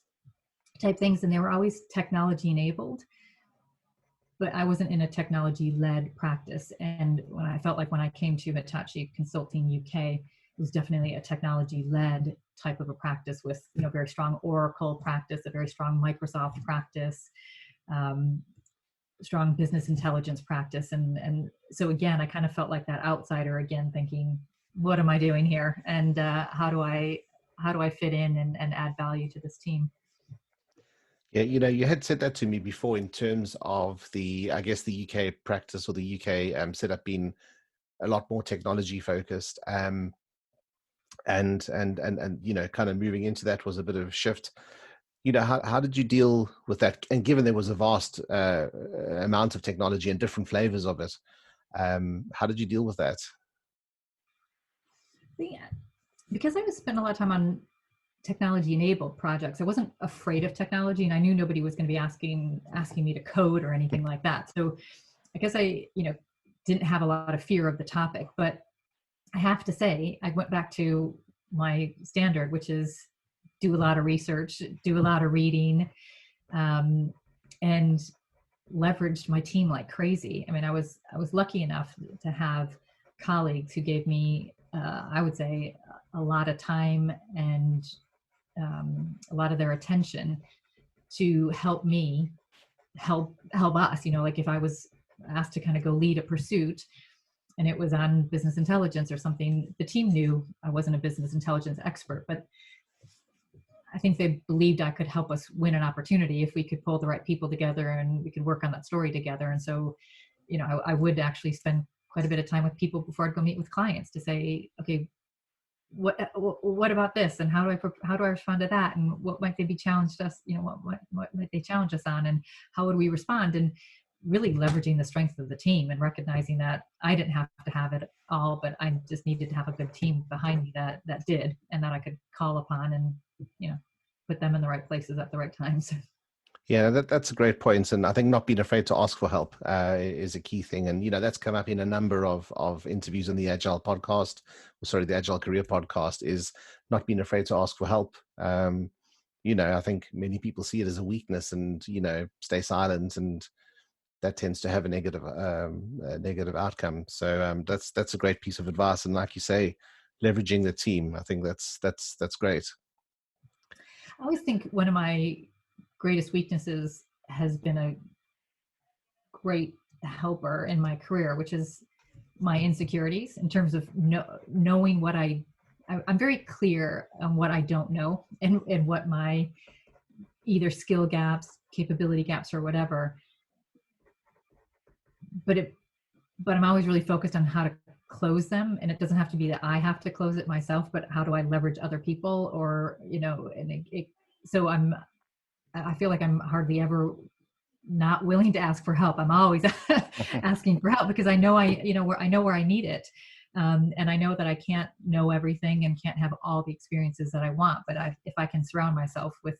type things. And they were always technology enabled, but I wasn't in a technology-led practice. And when I came to Hitachi Consulting UK, it was definitely a technology-led type of a practice with, very strong Oracle practice, a very strong Microsoft practice, strong business intelligence practice. And so again, I kind of felt like that outsider again, thinking, what am I doing here? And how do I fit in and add value to this team? Yeah, you had said that to me before in terms of I guess the UK practice or the UK setup being a lot more technology focused, and kind of moving into that was a bit of a shift. How did you deal with that? And given there was a vast amount of technology and different flavors of it, how did you deal with that? Yeah, because I was spending a lot of time on technology enabled projects, I wasn't afraid of technology, and I knew nobody was going to be asking me to code or anything like that. So I guess I, didn't have a lot of fear of the topic. But I have to say, I went back to my standard, which is do a lot of research, do a lot of reading, and leveraged my team like crazy. I mean, I was lucky enough to have colleagues who gave me, I would say, a lot of time and a lot of their attention to help me help us. Like if I was asked to kind of go lead a pursuit and it was on business intelligence or something, the team knew I wasn't a business intelligence expert, but I think they believed I could help us win an opportunity if we could pull the right people together and we could work on that story together. And so, I would actually spend quite a bit of time with people before I'd go meet with clients to say, okay, what about this, and how do I respond to that, and what might they be challenged us, what might they challenge us on, and how would we respond, and really leveraging the strength of the team and recognizing that I didn't have to have it all, but I just needed to have a good team behind me that did, and that I could call upon and put them in the right places at the right times. Yeah, that's a great point. And I think not being afraid to ask for help is a key thing. And, that's come up in a number of interviews on the Agile podcast, the Agile Career podcast, is not being afraid to ask for help. I think many people see it as a weakness and, stay silent, and that tends to have a negative outcome. So that's a great piece of advice. And like you say, leveraging the team, I think that's great. I always think one of my greatest weaknesses has been a great helper in my career, which is my insecurities in terms of knowing what I'm very clear on what I don't know and what my either skill gaps, capability gaps, or whatever. But I'm always really focused on how to close them. And it doesn't have to be that I have to close it myself, but how do I leverage other people, or, so I feel like I'm hardly ever not willing to ask for help. I'm always asking for help because I know where I need it. And I know that I can't know everything and can't have all the experiences that I want, but if I can surround myself with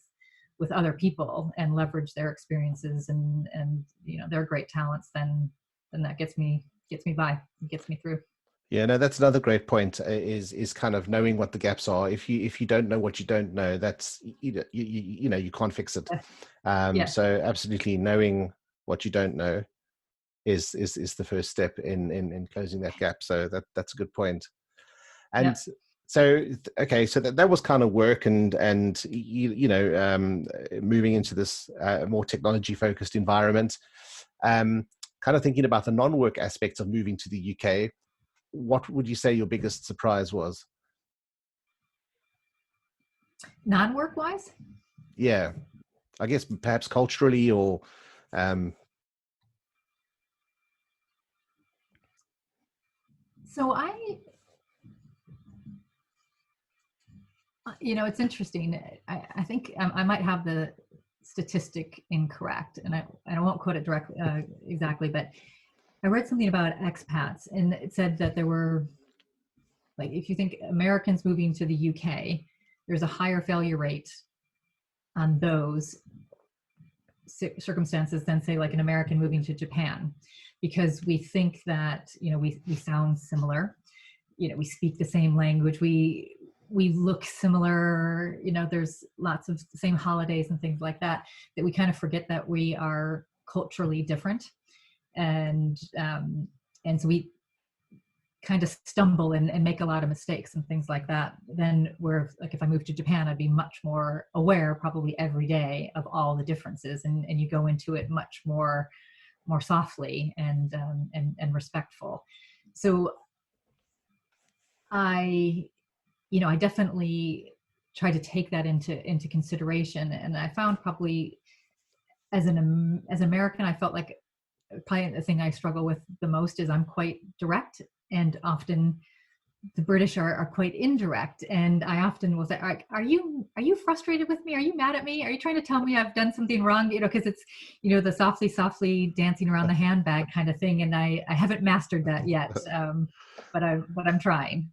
other people and leverage their experiences and their great talents, then that gets me by, gets me through. Yeah, no, that's another great point. Is kind of knowing what the gaps are. If you don't know what you don't know, that's you can't fix it. Yes. So absolutely knowing what you don't know is the first step in closing that gap. So that's a good point. And Yeah. so okay, so that was kind of work and moving into this more technology focused environment. Kind of thinking about the non-work aspects of moving to the UK. What would you say your biggest surprise was? Non-work wise? Yeah, I guess perhaps culturally or um, So it's interesting. I think I might have the statistic incorrect, and I won't quote it directly exactly, but I read something about expats, and it said that there were, like, if you think Americans moving to the UK, there's a higher failure rate on those circumstances than, say, like an American moving to Japan, because we think that we sound similar, we speak the same language, we look similar, there's lots of the same holidays and things like that, that we kind of forget that we are culturally different. And so we kind of stumble and make a lot of mistakes and things like that. Then where, like, if I moved to Japan, I'd be much more aware probably every day of all the differences, and you go into it much more softly and respectful. So I definitely try to take that into consideration. And I found probably as an American, I felt like probably the thing I struggle with the most is I'm quite direct, and often the British are quite indirect. And I often will say, are you frustrated with me? Are you mad at me? Are you trying to tell me I've done something wrong? Because it's, the softly dancing around the handbag kind of thing. And I haven't mastered that yet. But I'm trying.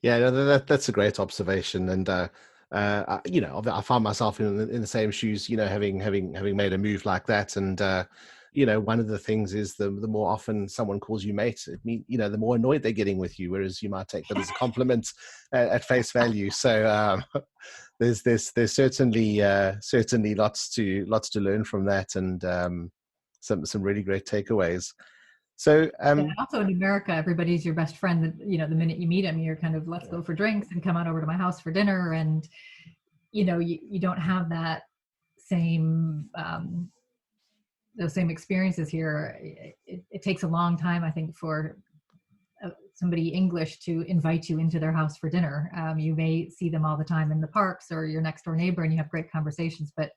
Yeah, no, that's a great observation, and I find myself in the same shoes. Having made a move like that, and one of the things is the more often someone calls you mate, the more annoyed they're getting with you, whereas you might take that as a compliment at face value. So there's certainly lots to learn from that, and some really great takeaways. So And also in America, everybody's your best friend. The minute you meet them, you're kind of, let's go for drinks and come on over to my house for dinner. And, you don't have that same, those same experiences here. It takes a long time, I think, for somebody English to invite you into their house for dinner. You may see them all the time in the parks or your next door neighbor and you have great conversations, but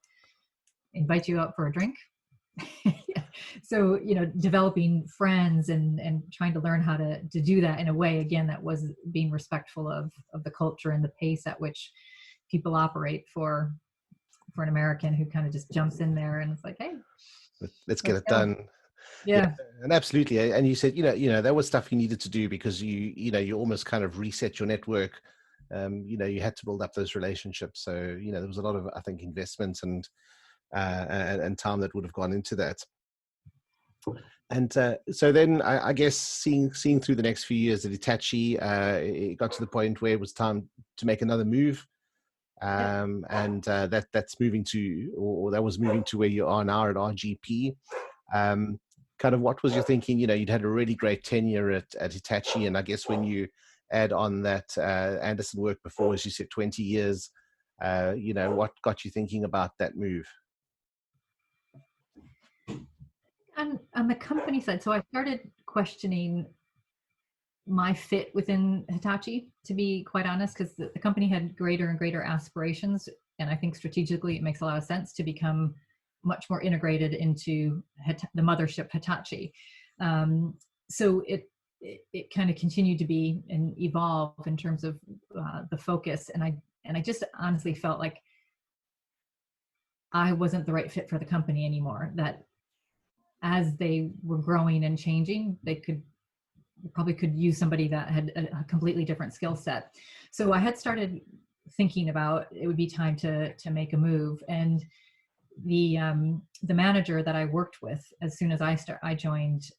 invite you out for a drink. Yeah. So, developing friends and trying to learn how to do that in a way, again, that was being respectful of the culture and the pace at which people operate for an American who kind of just jumps in there and it's like, hey, let's get it done. Yeah. And absolutely. And you said, there was stuff you needed to do because you almost kind of reset your network. You had to build up those relationships. So, there was a lot of, I think, investments and time that would have gone into that. And so then I guess seeing through the next few years at Hitachi, it got to the point where it was time to make another move. And that's moving to, or that was moving to where you are now at RGP. Kind of what was your thinking? You'd had a really great tenure at Hitachi, and I guess when you add on that Anderson work before, as you said, 20 years, what got you thinking about that move? On the company side, so I started questioning my fit within Hitachi, to be quite honest, because the company had greater and greater aspirations. And I think strategically, it makes a lot of sense to become much more integrated into the mothership Hitachi. So it kind of continued to be and evolve in terms of the focus. And I just honestly felt like I wasn't the right fit for the company anymore, that as they were growing and changing, they could probably could use somebody that had a completely different skill set. So I had started thinking about it would be time to make a move. And the manager that I worked with as soon as I joined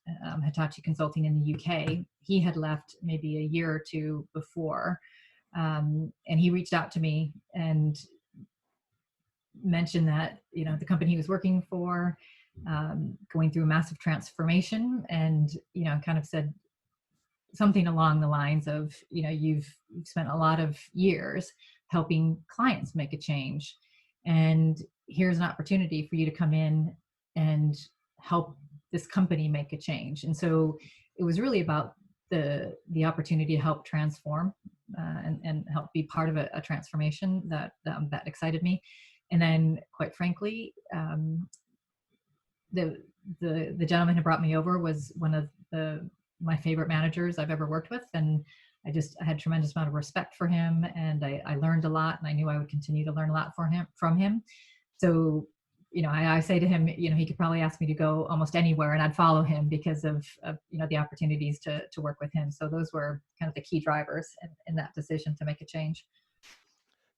Hitachi Consulting in the UK, he had left maybe a year or two before, and he reached out to me and mentioned that the company he was working for going through a massive transformation, and kind of said something along the lines of you've spent a lot of years helping clients make a change, and here's an opportunity for you to come in and help this company make a change. And so it was really about the opportunity to help transform and help be part of a transformation that excited me. And then, quite frankly, the gentleman who brought me over was one of my favorite managers I've ever worked with, and I had tremendous amount of respect for him, and I learned a lot, and I knew I would continue to learn a lot from him. So I say to him, he could probably ask me to go almost anywhere and I'd follow him because of the opportunities to work with him. So those were kind of the key drivers in that decision to make a change.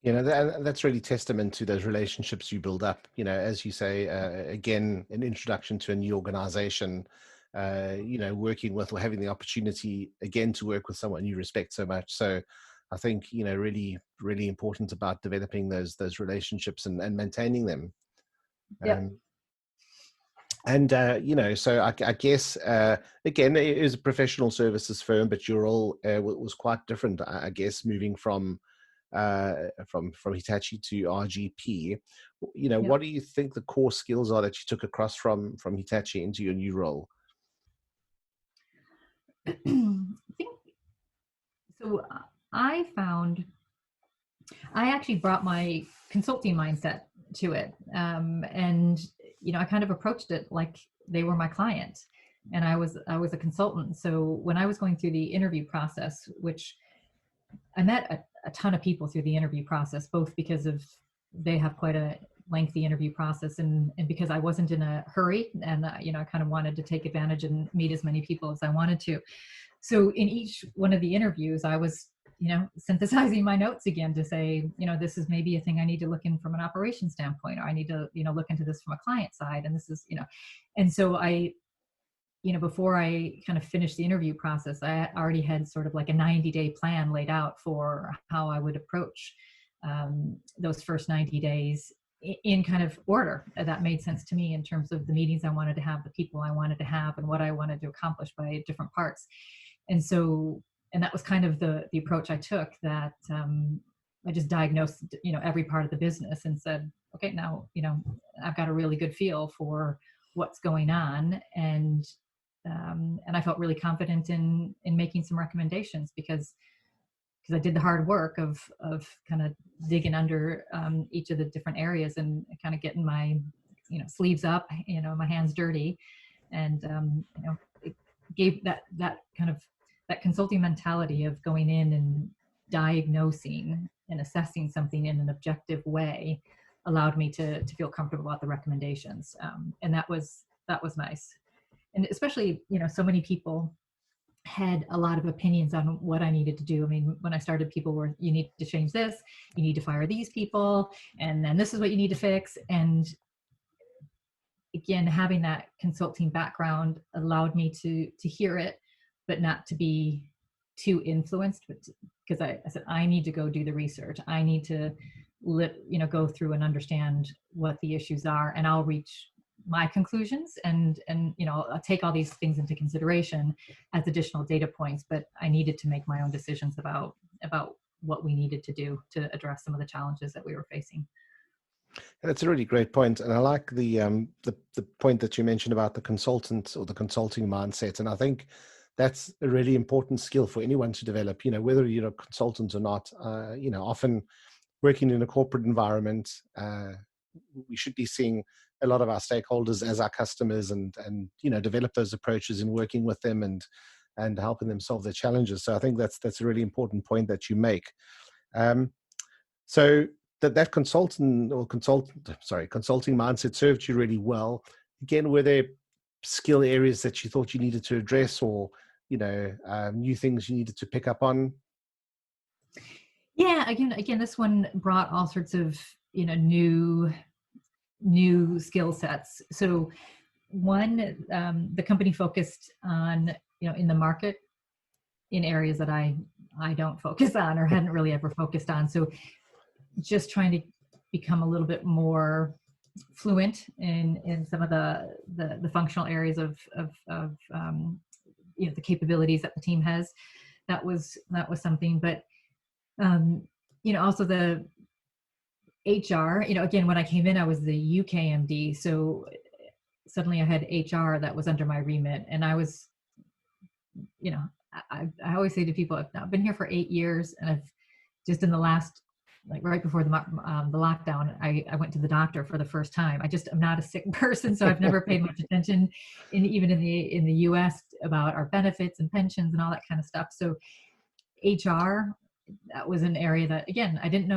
That's really testament to those relationships you build up. As you say, again, an introduction to a new organization, working with or having the opportunity again to work with someone you respect so much. So I think, really, really important about developing those relationships and maintaining them. Yep. So I guess, again, it is a professional services firm, but your role was quite different, I guess, moving from Hitachi to RGP. Yep. What do you think the core skills are that you took across from Hitachi into your new role? I think so. I found I actually brought my consulting mindset to it, and I kind of approached it like they were my client, and I was a consultant. So when I was going through the interview process, which I met a ton of people through the interview process, both because of they have quite a lengthy interview process, and because I wasn't in a hurry, and I kind of wanted to take advantage and meet as many people as I wanted to. So in each one of the interviews, I was synthesizing my notes again to say, this is maybe a thing I need to look in from an operations standpoint, or I need to look into this from a client side, and this is and so I before I kind of finished the interview process, I already had sort of like a 90-day plan laid out for how I would approach those first 90 days in kind of order that made sense to me in terms of the meetings I wanted to have, the people I wanted to have, and what I wanted to accomplish by different parts. And so, and that was kind of the approach I took, that I just diagnosed, every part of the business and said, okay, now, I've got a really good feel for what's going on. And I felt really confident in making some recommendations because I did the hard work of kind of digging under each of the different areas and kind of getting my sleeves up, my hands dirty, and it gave that kind of that consulting mentality of going in and diagnosing and assessing something in an objective way allowed me to feel comfortable about the recommendations, and that was nice. And especially, so many people had a lot of opinions on what I needed to do. I mean, when I started, people were, you need to change this, you need to fire these people, and then this is what you need to fix. And again, having that consulting background allowed me to hear it, but not to be too influenced, because I said, I need to go do the research. I need to go through and understand what the issues are, and I'll reach my conclusions, and I'll take all these things into consideration as additional data points, but I needed to make my own decisions about what we needed to do to address some of the challenges that we were facing. That's a really great point, and I like the point that you mentioned about the consultant or the consulting mindset. And I think that's a really important skill for anyone to develop. Whether you're a consultant or not, often working in a corporate environment, we should be seeing a lot of our stakeholders as our customers, and develop those approaches in working with them and helping them solve their challenges. So I think that's a really important point that you make. So that consulting mindset served you really well. Again, were there skill areas that you thought you needed to address, or new things you needed to pick up on? Yeah, again, this one brought all sorts of new skill sets. So one, the company focused on in the market in areas that I don't focus on or hadn't really ever focused on. So just trying to become a little bit more fluent in some of the functional areas of the capabilities that the team has. That was something. But also the HR. Again, when I came in, I was the UKMD, so suddenly I had HR that was under my remit, and I was, I always say to people, I've been here for 8 years, and I've just in the last, like right before the lockdown, I went to the doctor for the first time. I'm not a sick person, so I've never paid much attention even in the US about our benefits and pensions and all that kind of stuff. So HR, that was an area that, again, I didn't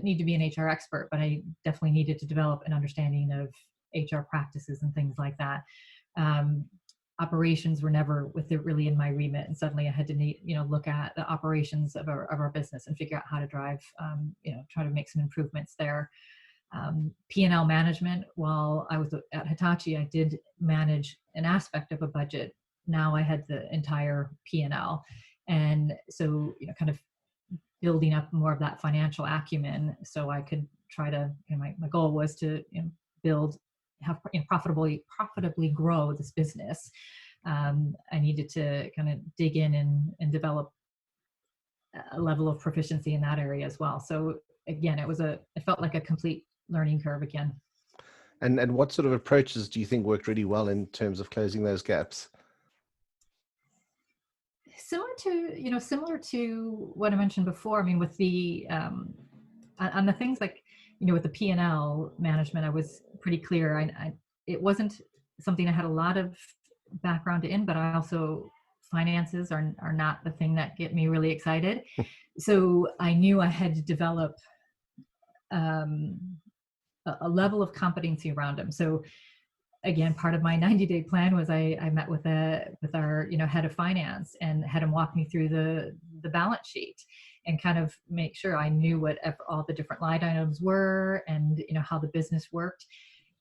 need to be an HR expert, but I definitely needed to develop an understanding of HR practices and things like that. Um, Operations were never really in my remit, and suddenly I had to look at the operations of our business and figure out how to drive, try to make some improvements there. P&L management. While I was at Hitachi, I did manage an aspect of a budget. Now I had the entire P&L, and so kind of building up more of that financial acumen, so I could try to. My goal was to profitably grow this business. I needed to kind of dig in and develop a level of proficiency in that area as well. So again, it felt like a complete learning curve again. And what sort of approaches do you think worked really well in terms of closing those gaps? Similar to what I mentioned before. I mean, with the on the things like with the P&L management, I was pretty clear. It wasn't something I had a lot of background in, but I also, finances are not the thing that get me really excited. So I knew I had to develop a level of competency around them. So again, part of my 90-day plan was I met with our head of finance and had him walk me through the balance sheet and kind of make sure I knew what all the different line items were and how the business worked,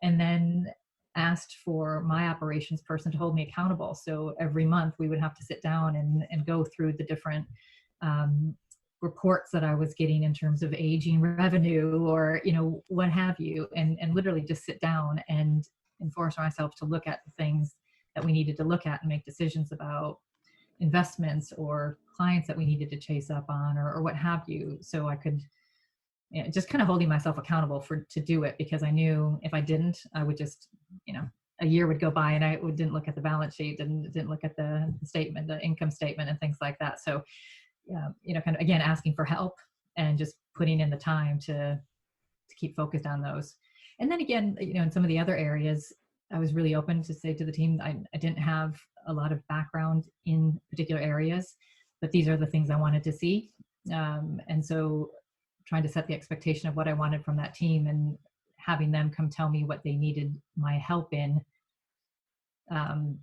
and then asked for my operations person to hold me accountable. So every month we would have to sit down and go through the different reports that I was getting in terms of aging revenue or what have you, and literally just sit down and force myself to look at the things that we needed to look at and make decisions about investments or clients that we needed to chase up on or what have you. So I could just kind of holding myself accountable to do it, because I knew if I didn't, I would just, a year would go by and I didn't look at the balance sheet, didn't look at the statement, the income statement and things like that. So, kind of, again, asking for help and just putting in the time to keep focused on those. And then again, in some of the other areas, I was really open to say to the team, I didn't have a lot of background in particular areas, but these are the things I wanted to see. And so trying to set the expectation of what I wanted from that team and having them come tell me what they needed my help in, to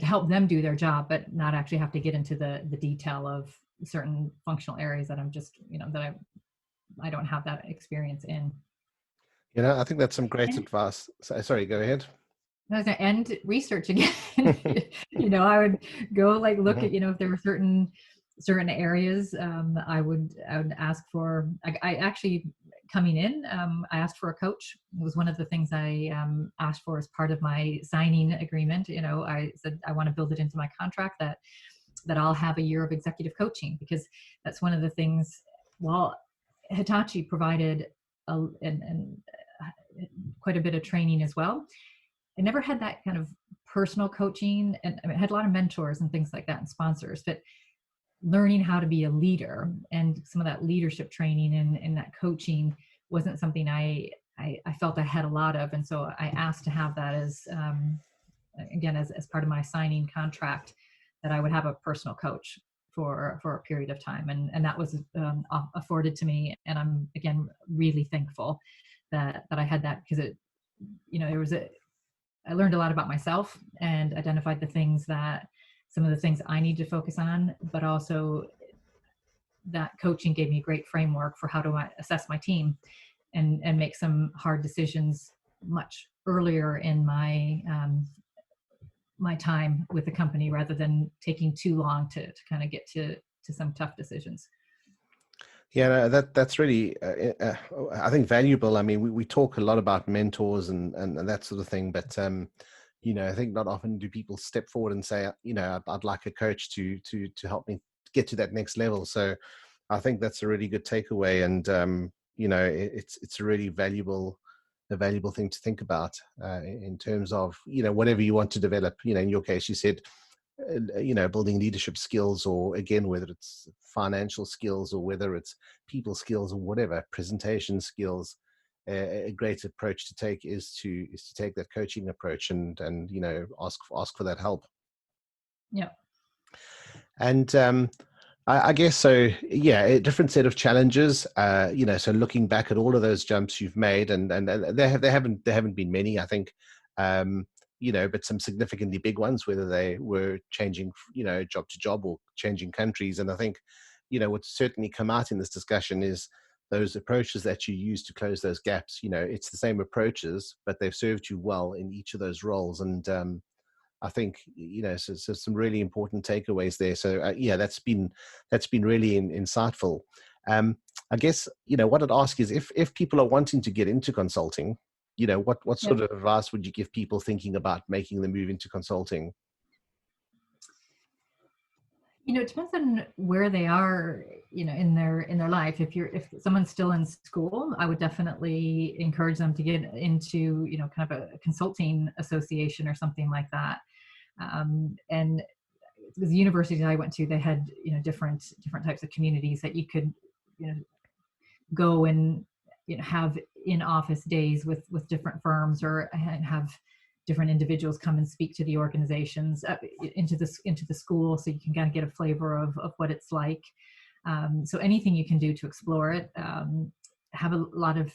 help them do their job, but not actually have to get into the detail of certain functional areas that I'm just, that I don't have that experience in. I think that's some great advice. Sorry, go ahead. I was going to end research again. I would go look at, if there were certain areas, I would ask for, I actually, coming in, I asked for a coach. It was one of the things I asked for as part of my signing agreement. I said, I want to build it into my contract that I'll have a year of executive coaching, because that's one of the things. While Hitachi provided quite a bit of training as well, I never had that kind of personal coaching, and I had a lot of mentors and things like that and sponsors, but learning how to be a leader and some of that leadership training and that coaching wasn't something I felt I had a lot of. And so I asked to have that as, again, as part of my signing contract, that I would have a personal coach for a period of time. And that was afforded to me. And I'm, again, really thankful that I had that, because it, there was I learned a lot about myself and identified some of the things I need to focus on, but also that coaching gave me a great framework for how to assess my team and make some hard decisions much earlier in my time with the company, rather than taking too long to kind of get to some tough decisions. Yeah, no, that's really, I think, valuable. I mean, we talk a lot about mentors and that sort of thing, but I think not often do people step forward and say, I'd like a coach to help me get to that next level. So I think that's a really good takeaway, and it's a really valuable thing to think about in terms of whatever you want to develop. In your case, you said building leadership skills, or again, whether it's financial skills or whether it's people skills or whatever, presentation skills. A great approach to take is to take that coaching approach and ask for that help. Yeah. And I guess so. Yeah, a different set of challenges. So looking back at all of those jumps you've made, and there haven't been many, I think. But some significantly big ones, whether they were changing, job to job or changing countries. And I think, what's certainly come out in this discussion is those approaches that you use to close those gaps. It's the same approaches, but they've served you well in each of those roles. And I think, so some really important takeaways there. So that's been really insightful. I guess, what I'd ask is if people are wanting to get into consulting, what sort of advice would you give people thinking about making the move into consulting? It depends on where they are, in their life. If someone's still in school, I would definitely encourage them to get into, kind of a consulting association or something like that. And the universities I went to, they had, different types of communities that you could, go and have in-office days with different firms, or have different individuals come and speak to the organizations, into the school, so you can kind of get a flavor of what it's like. So anything you can do to explore it. Have a lot of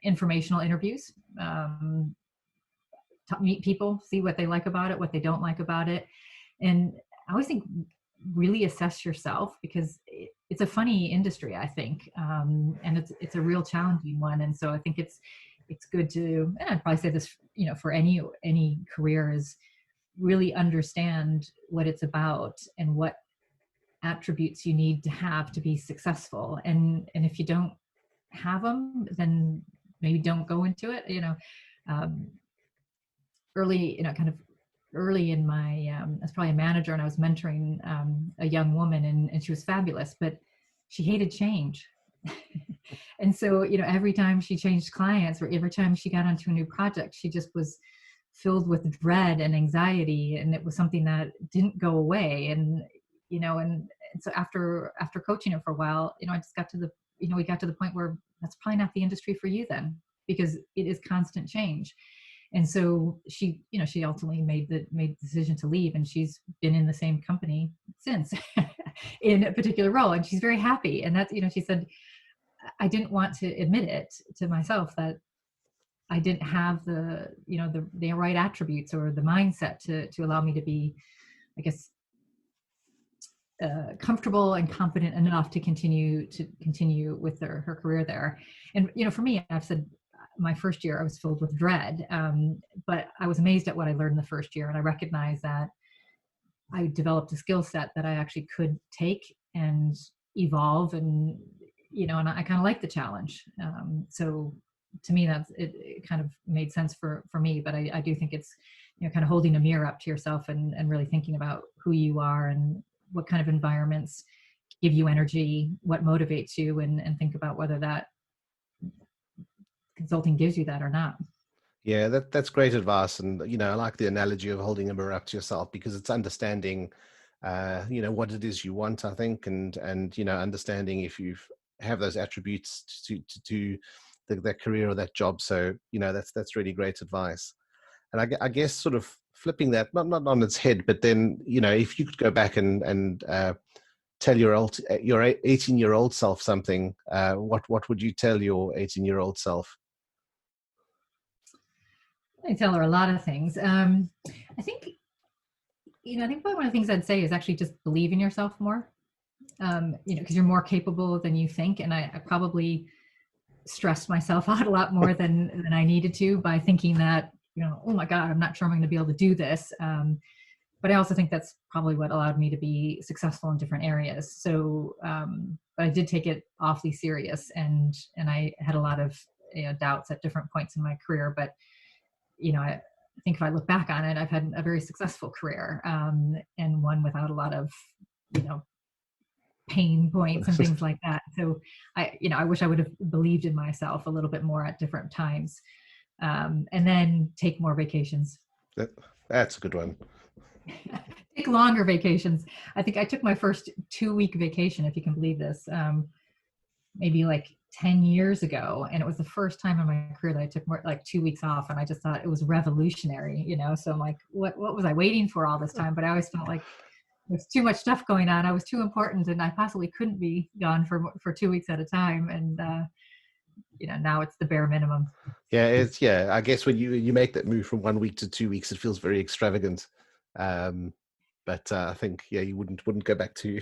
informational interviews. Meet people, see what they like about it, what they don't like about it. And I always think really assess yourself, because it's a funny industry, I think, and it's a real challenging one. And so I think it's good to, and I'd probably say this, for any career, is really understand what it's about and what attributes you need to have to be successful. And if you don't have them, then maybe don't go into it. Early in my, I was probably a manager, and I was mentoring a young woman, and she was fabulous, but she hated change. And so, every time she changed clients, or every time she got onto a new project, she just was filled with dread and anxiety, and it was something that didn't go away. And so after coaching her for a while, I just got to we got to the point where that's probably not the industry for you then, because it is constant change. And so she ultimately made the decision to leave, and she's been in the same company since in a particular role, and she's very happy. And that's, she said, I didn't want to admit it to myself that I didn't have the right attributes or the mindset to allow me to be, I guess, comfortable and confident enough to continue with her career there. And for me, I've said, my first year I was filled with dread, but I was amazed at what I learned the first year, and I recognized that I developed a skill set that I actually could take and evolve, and and I kind of like the challenge. So to me, it kind of made sense for me. But I do think it's kind of holding a mirror up to yourself, and really thinking about who you are and what kind of environments give you energy, what motivates you, and think about whether that consulting gives you that or not. Yeah, that's great advice. And, I like the analogy of holding a mirror up to yourself, because it's understanding, what it is you want, I think, and understanding if you have those attributes to that career or that job. So, that's really great advice. And I guess sort of flipping that, not on its head, but then, if you could go back and tell your 18-year-old self something, what would you tell your 18-year-old self? I tell her a lot of things. I think, I think probably one of the things I'd say is actually just believe in yourself more. Because you're more capable than you think. And I probably stressed myself out a lot more than I needed to by thinking that, oh my God, I'm not sure I'm going to be able to do this. But I also think that's probably what allowed me to be successful in different areas. So, but I did take it awfully serious, and I had a lot of doubts at different points in my career. But I think if I look back on it, I've had a very successful career, and one without a lot of you know pain points and things like that. So I wish I would have believed in myself a little bit more at different times, and then take more vacations. That's a good one. Take longer vacations. I think I took my first 2-week vacation, if you can believe this, maybe like 10 years ago. And it was the first time in my career that I took more like 2 weeks off. And I just thought it was revolutionary, So I'm like, what was I waiting for all this time? But I always felt like there's too much stuff going on. I was too important, and I possibly couldn't be gone for 2 weeks at a time. And, now it's the bare minimum. Yeah, I guess when you make that move from 1 week to 2 weeks, it feels very extravagant. But I think you wouldn't go back to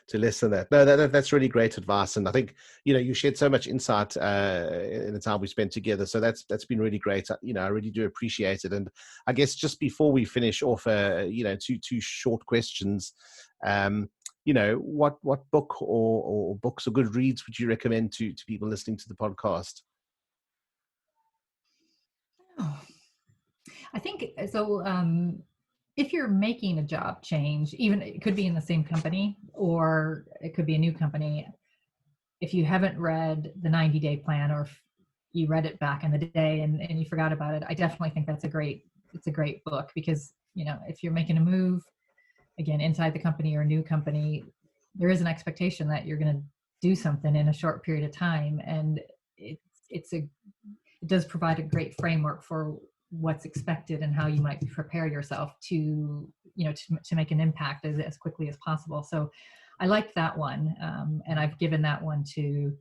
to less than that. No, that's really great advice, and I think you shared so much insight in the time we spent together. So that's been really great. I really do appreciate it. And I guess just before we finish off, two short questions. What book or books or good reads would you recommend to people listening to the podcast? Oh, I think so. If you're making a job change, even it could be in the same company or it could be a new company. If you haven't read the 90-day plan, or if you read it back in the day and you forgot about it, I definitely think it's a great book, because, if you're making a move, again, inside the company or a new company, there is an expectation that you're going to do something in a short period of time. And it does provide a great framework for what's expected and how you might prepare yourself to make an impact as quickly as possible. So I liked that one, and I've given that one to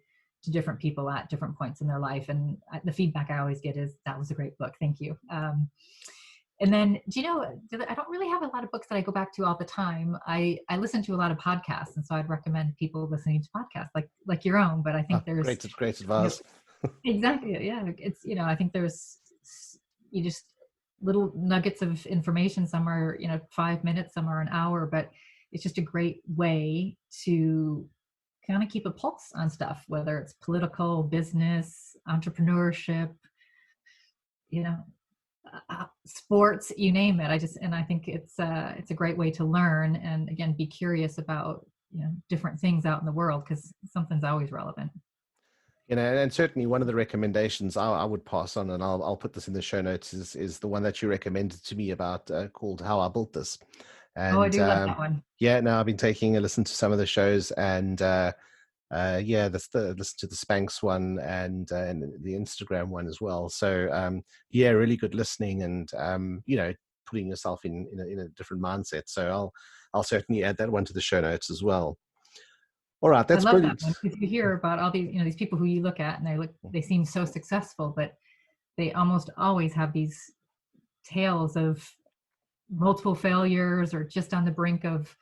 different people at different points in their life, and the feedback I always get is, that was a great book, thank you. And then, I don't really have a lot of books that I go back to all the time. I listen to a lot of podcasts, and so I'd recommend people listening to podcasts like your own. But I think there's great advice. Exactly, yeah. It's I think there's just little nuggets of information. Some are 5 minutes, some are an hour, but it's just a great way to kind of keep a pulse on stuff, whether it's political, business, entrepreneurship, sports, you name it. I think it's a great way to learn, and again, be curious about different things out in the world, because something's always relevant. And certainly one of the recommendations I would pass on, and I'll put this in the show notes, is the one that you recommended to me about, called How I Built This. And I do love that one. Yeah, no, I've been taking a listen to some of the shows, and that's listen to the Spanx one and the Instagram one as well. So really good listening, and putting yourself in a different mindset. So I'll certainly add that one to the show notes as well. All right, that's I love brilliant. that one, because you hear about all these, these people who you look at and they seem so successful, but they almost always have these tales of multiple failures, or just on the brink of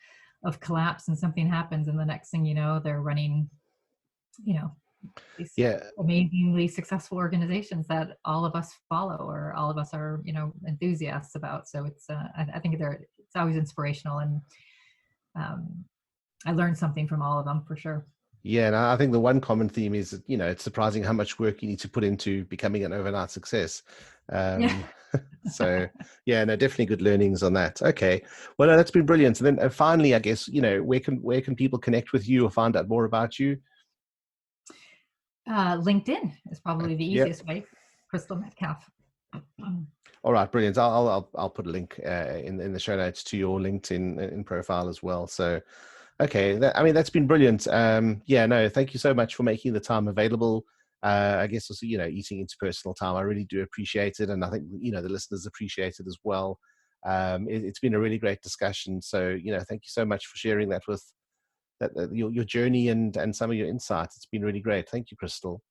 collapse, and something happens, and the next thing you know, they're running, these amazingly successful organizations that all of us follow, or all of us are, enthusiasts about. So it's I think it's always inspirational, and I learned something from all of them, for sure. Yeah, and I think the one common theme is that, it's surprising how much work you need to put into becoming an overnight success. So yeah, no, definitely good learnings on that. Okay, well, no, that's been brilliant. And then finally, I guess, where can people connect with you or find out more about you? LinkedIn is probably the easiest way. Crystal Metcalfe. All right, brilliant. I'll put a link in the show notes to your LinkedIn profile as well. So, okay, that's been brilliant. Thank you so much for making the time available. I guess also, eating into personal time. I really do appreciate it, and I think the listeners appreciate it as well. It's been a really great discussion. So, thank you so much for sharing that with your journey and some of your insights. It's been really great. Thank you, Crystal.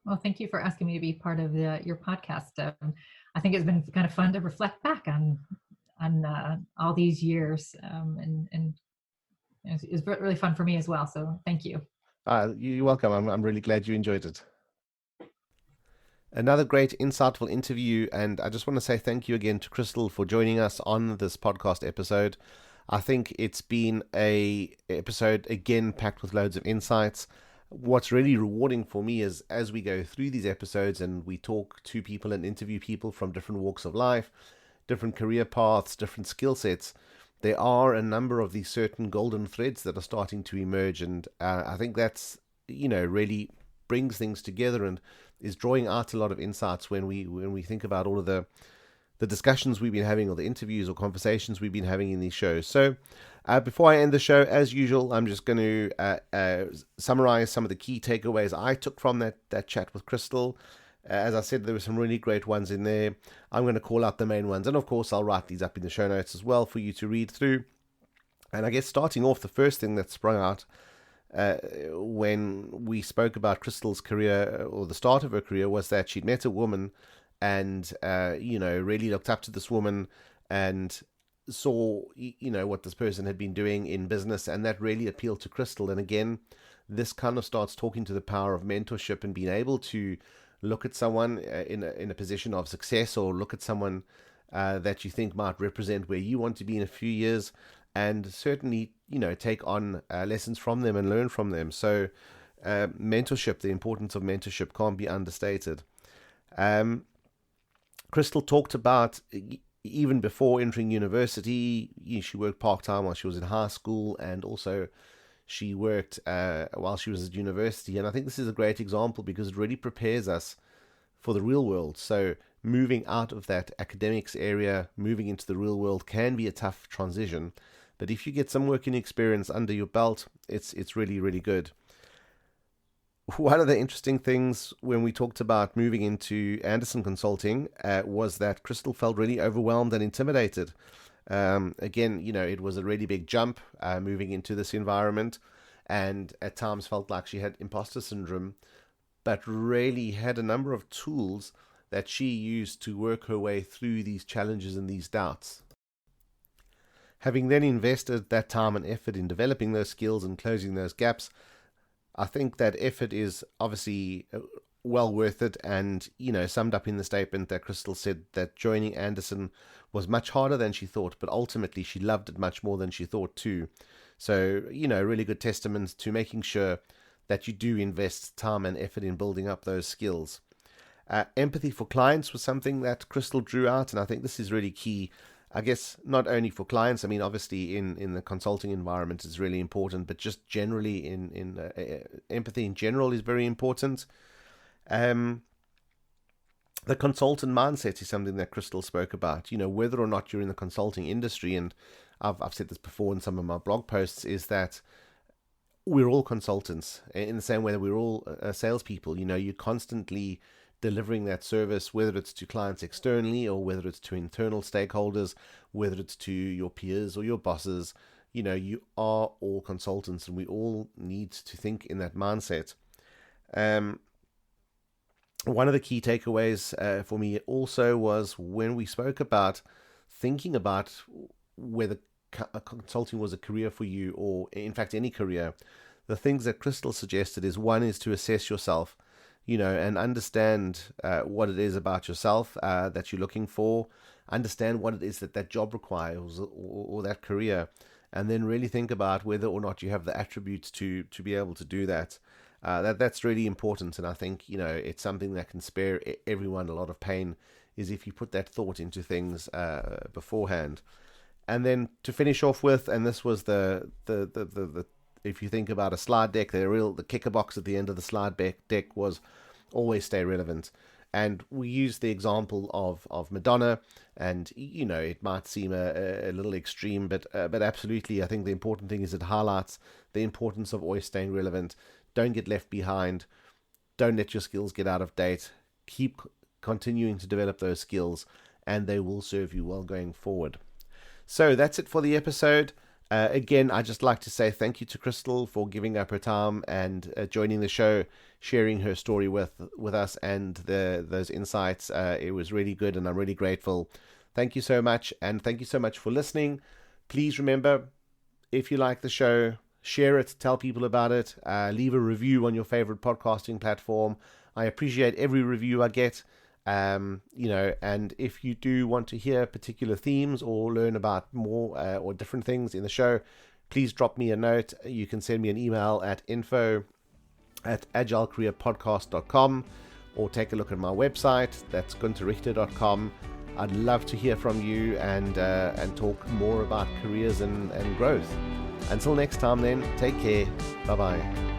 Well, thank you for asking me to be part of your podcast. I think it's been kind of fun to reflect back on all these years, and it's really fun for me as well. So thank you. You're welcome. I'm really glad you enjoyed it. Another great, insightful interview, and I just want to say thank you again to Crystal for joining us on this podcast episode. I think it's been a episode again packed with loads of insights. What's really rewarding for me is as we go through these episodes and we talk to people and interview people from different walks of life, different career paths, different skill sets, there are a number of these certain golden threads that are starting to emerge, and I think that's really brings things together and is drawing out a lot of insights when we think about all of the discussions we've been having, or the interviews or conversations we've been having in these shows. So before I end the show, as usual, I'm just going to summarize some of the key takeaways I took from that chat with Crystal. As I said, there were some really great ones in there. I'm going to call out the main ones, and of course I'll write these up in the show notes as well for you to read through. And I guess starting off, the first thing that sprung out when we spoke about Crystal's career, or the start of her career, was that she'd met a woman and really looked up to this woman and saw what this person had been doing in business, and that really appealed to Crystal. And again, this kind of starts talking to the power of mentorship and being able to look at someone in a position of success, or look at someone that you think might represent where you want to be in a few years, and certainly take on lessons from them and learn from them. So mentorship, the importance of mentorship can't be understated. Crystal talked about even before entering university, she worked part-time while she was in high school, and also she worked while she was at university. And I think this is a great example because it really prepares us for the real world. So moving out of that academics area, moving into the real world can be a tough transition. But if you get some working experience under your belt, it's really, really good. One of the interesting things when we talked about moving into Andersen Consulting was that Crystal felt really overwhelmed and intimidated. Again, it was a really big jump moving into this environment, and at times felt like she had imposter syndrome, but really had a number of tools that she used to work her way through these challenges and these doubts. Having then invested that time and effort in developing those skills and closing those gaps, I think that effort is obviously well worth it, and summed up in the statement that Crystal said that joining Andersen was much harder than she thought, but ultimately she loved it much more than she thought too. So really good testament to making sure that you do invest time and effort in building up those skills. Empathy for clients was something that Crystal drew out, and I think this is really key. I guess not only for clients, I mean, obviously in the consulting environment is really important, but just generally in empathy in general is very important. The consultant mindset is something that Crystal spoke about. Whether or not you're in the consulting industry, and I've said this before in some of my blog posts, is that we're all consultants in the same way that we're all salespeople. You're constantly delivering that service, whether it's to clients externally or whether it's to internal stakeholders, whether it's to your peers or your bosses. You are all consultants, and we all need to think in that mindset. One of the key takeaways for me also was when we spoke about thinking about whether consulting was a career for you, or in fact any career. The things that Crystal suggested is, one is to assess yourself, and understand what it is about yourself that you're looking for, understand what it is that job requires, or that career, and then really think about whether or not you have the attributes to be able to do that. That's really important, and I think it's something that can spare everyone a lot of pain, is if you put that thought into things beforehand. And then to finish off with, and this was the if you think about a slide deck, the kicker box at the end of the slide deck was always stay relevant. And we used the example of Madonna, and it might seem a little extreme, but absolutely, I think the important thing is it highlights the importance of always staying relevant. Don't get left behind. Don't let your skills get out of date. Keep continuing to develop those skills, and they will serve you well going forward. So that's it for the episode. Again, I'd just like to say thank you to Crystal for giving up her time and joining the show, sharing her story with us and those insights. It was really good, and I'm really grateful. Thank you so much, and thank you so much for listening. Please remember, if you like the show, share it, tell people about it, leave a review on your favorite podcasting platform. I appreciate every review I get. And if you do want to hear particular themes or learn about more or different things in the show, please drop me a note. You can send me an email at info@agilecareerpodcast.com or take a look at my website. That's gunterrichter.com. I'd love to hear from you and talk more about careers and growth. Until next time then, take care. Bye-bye.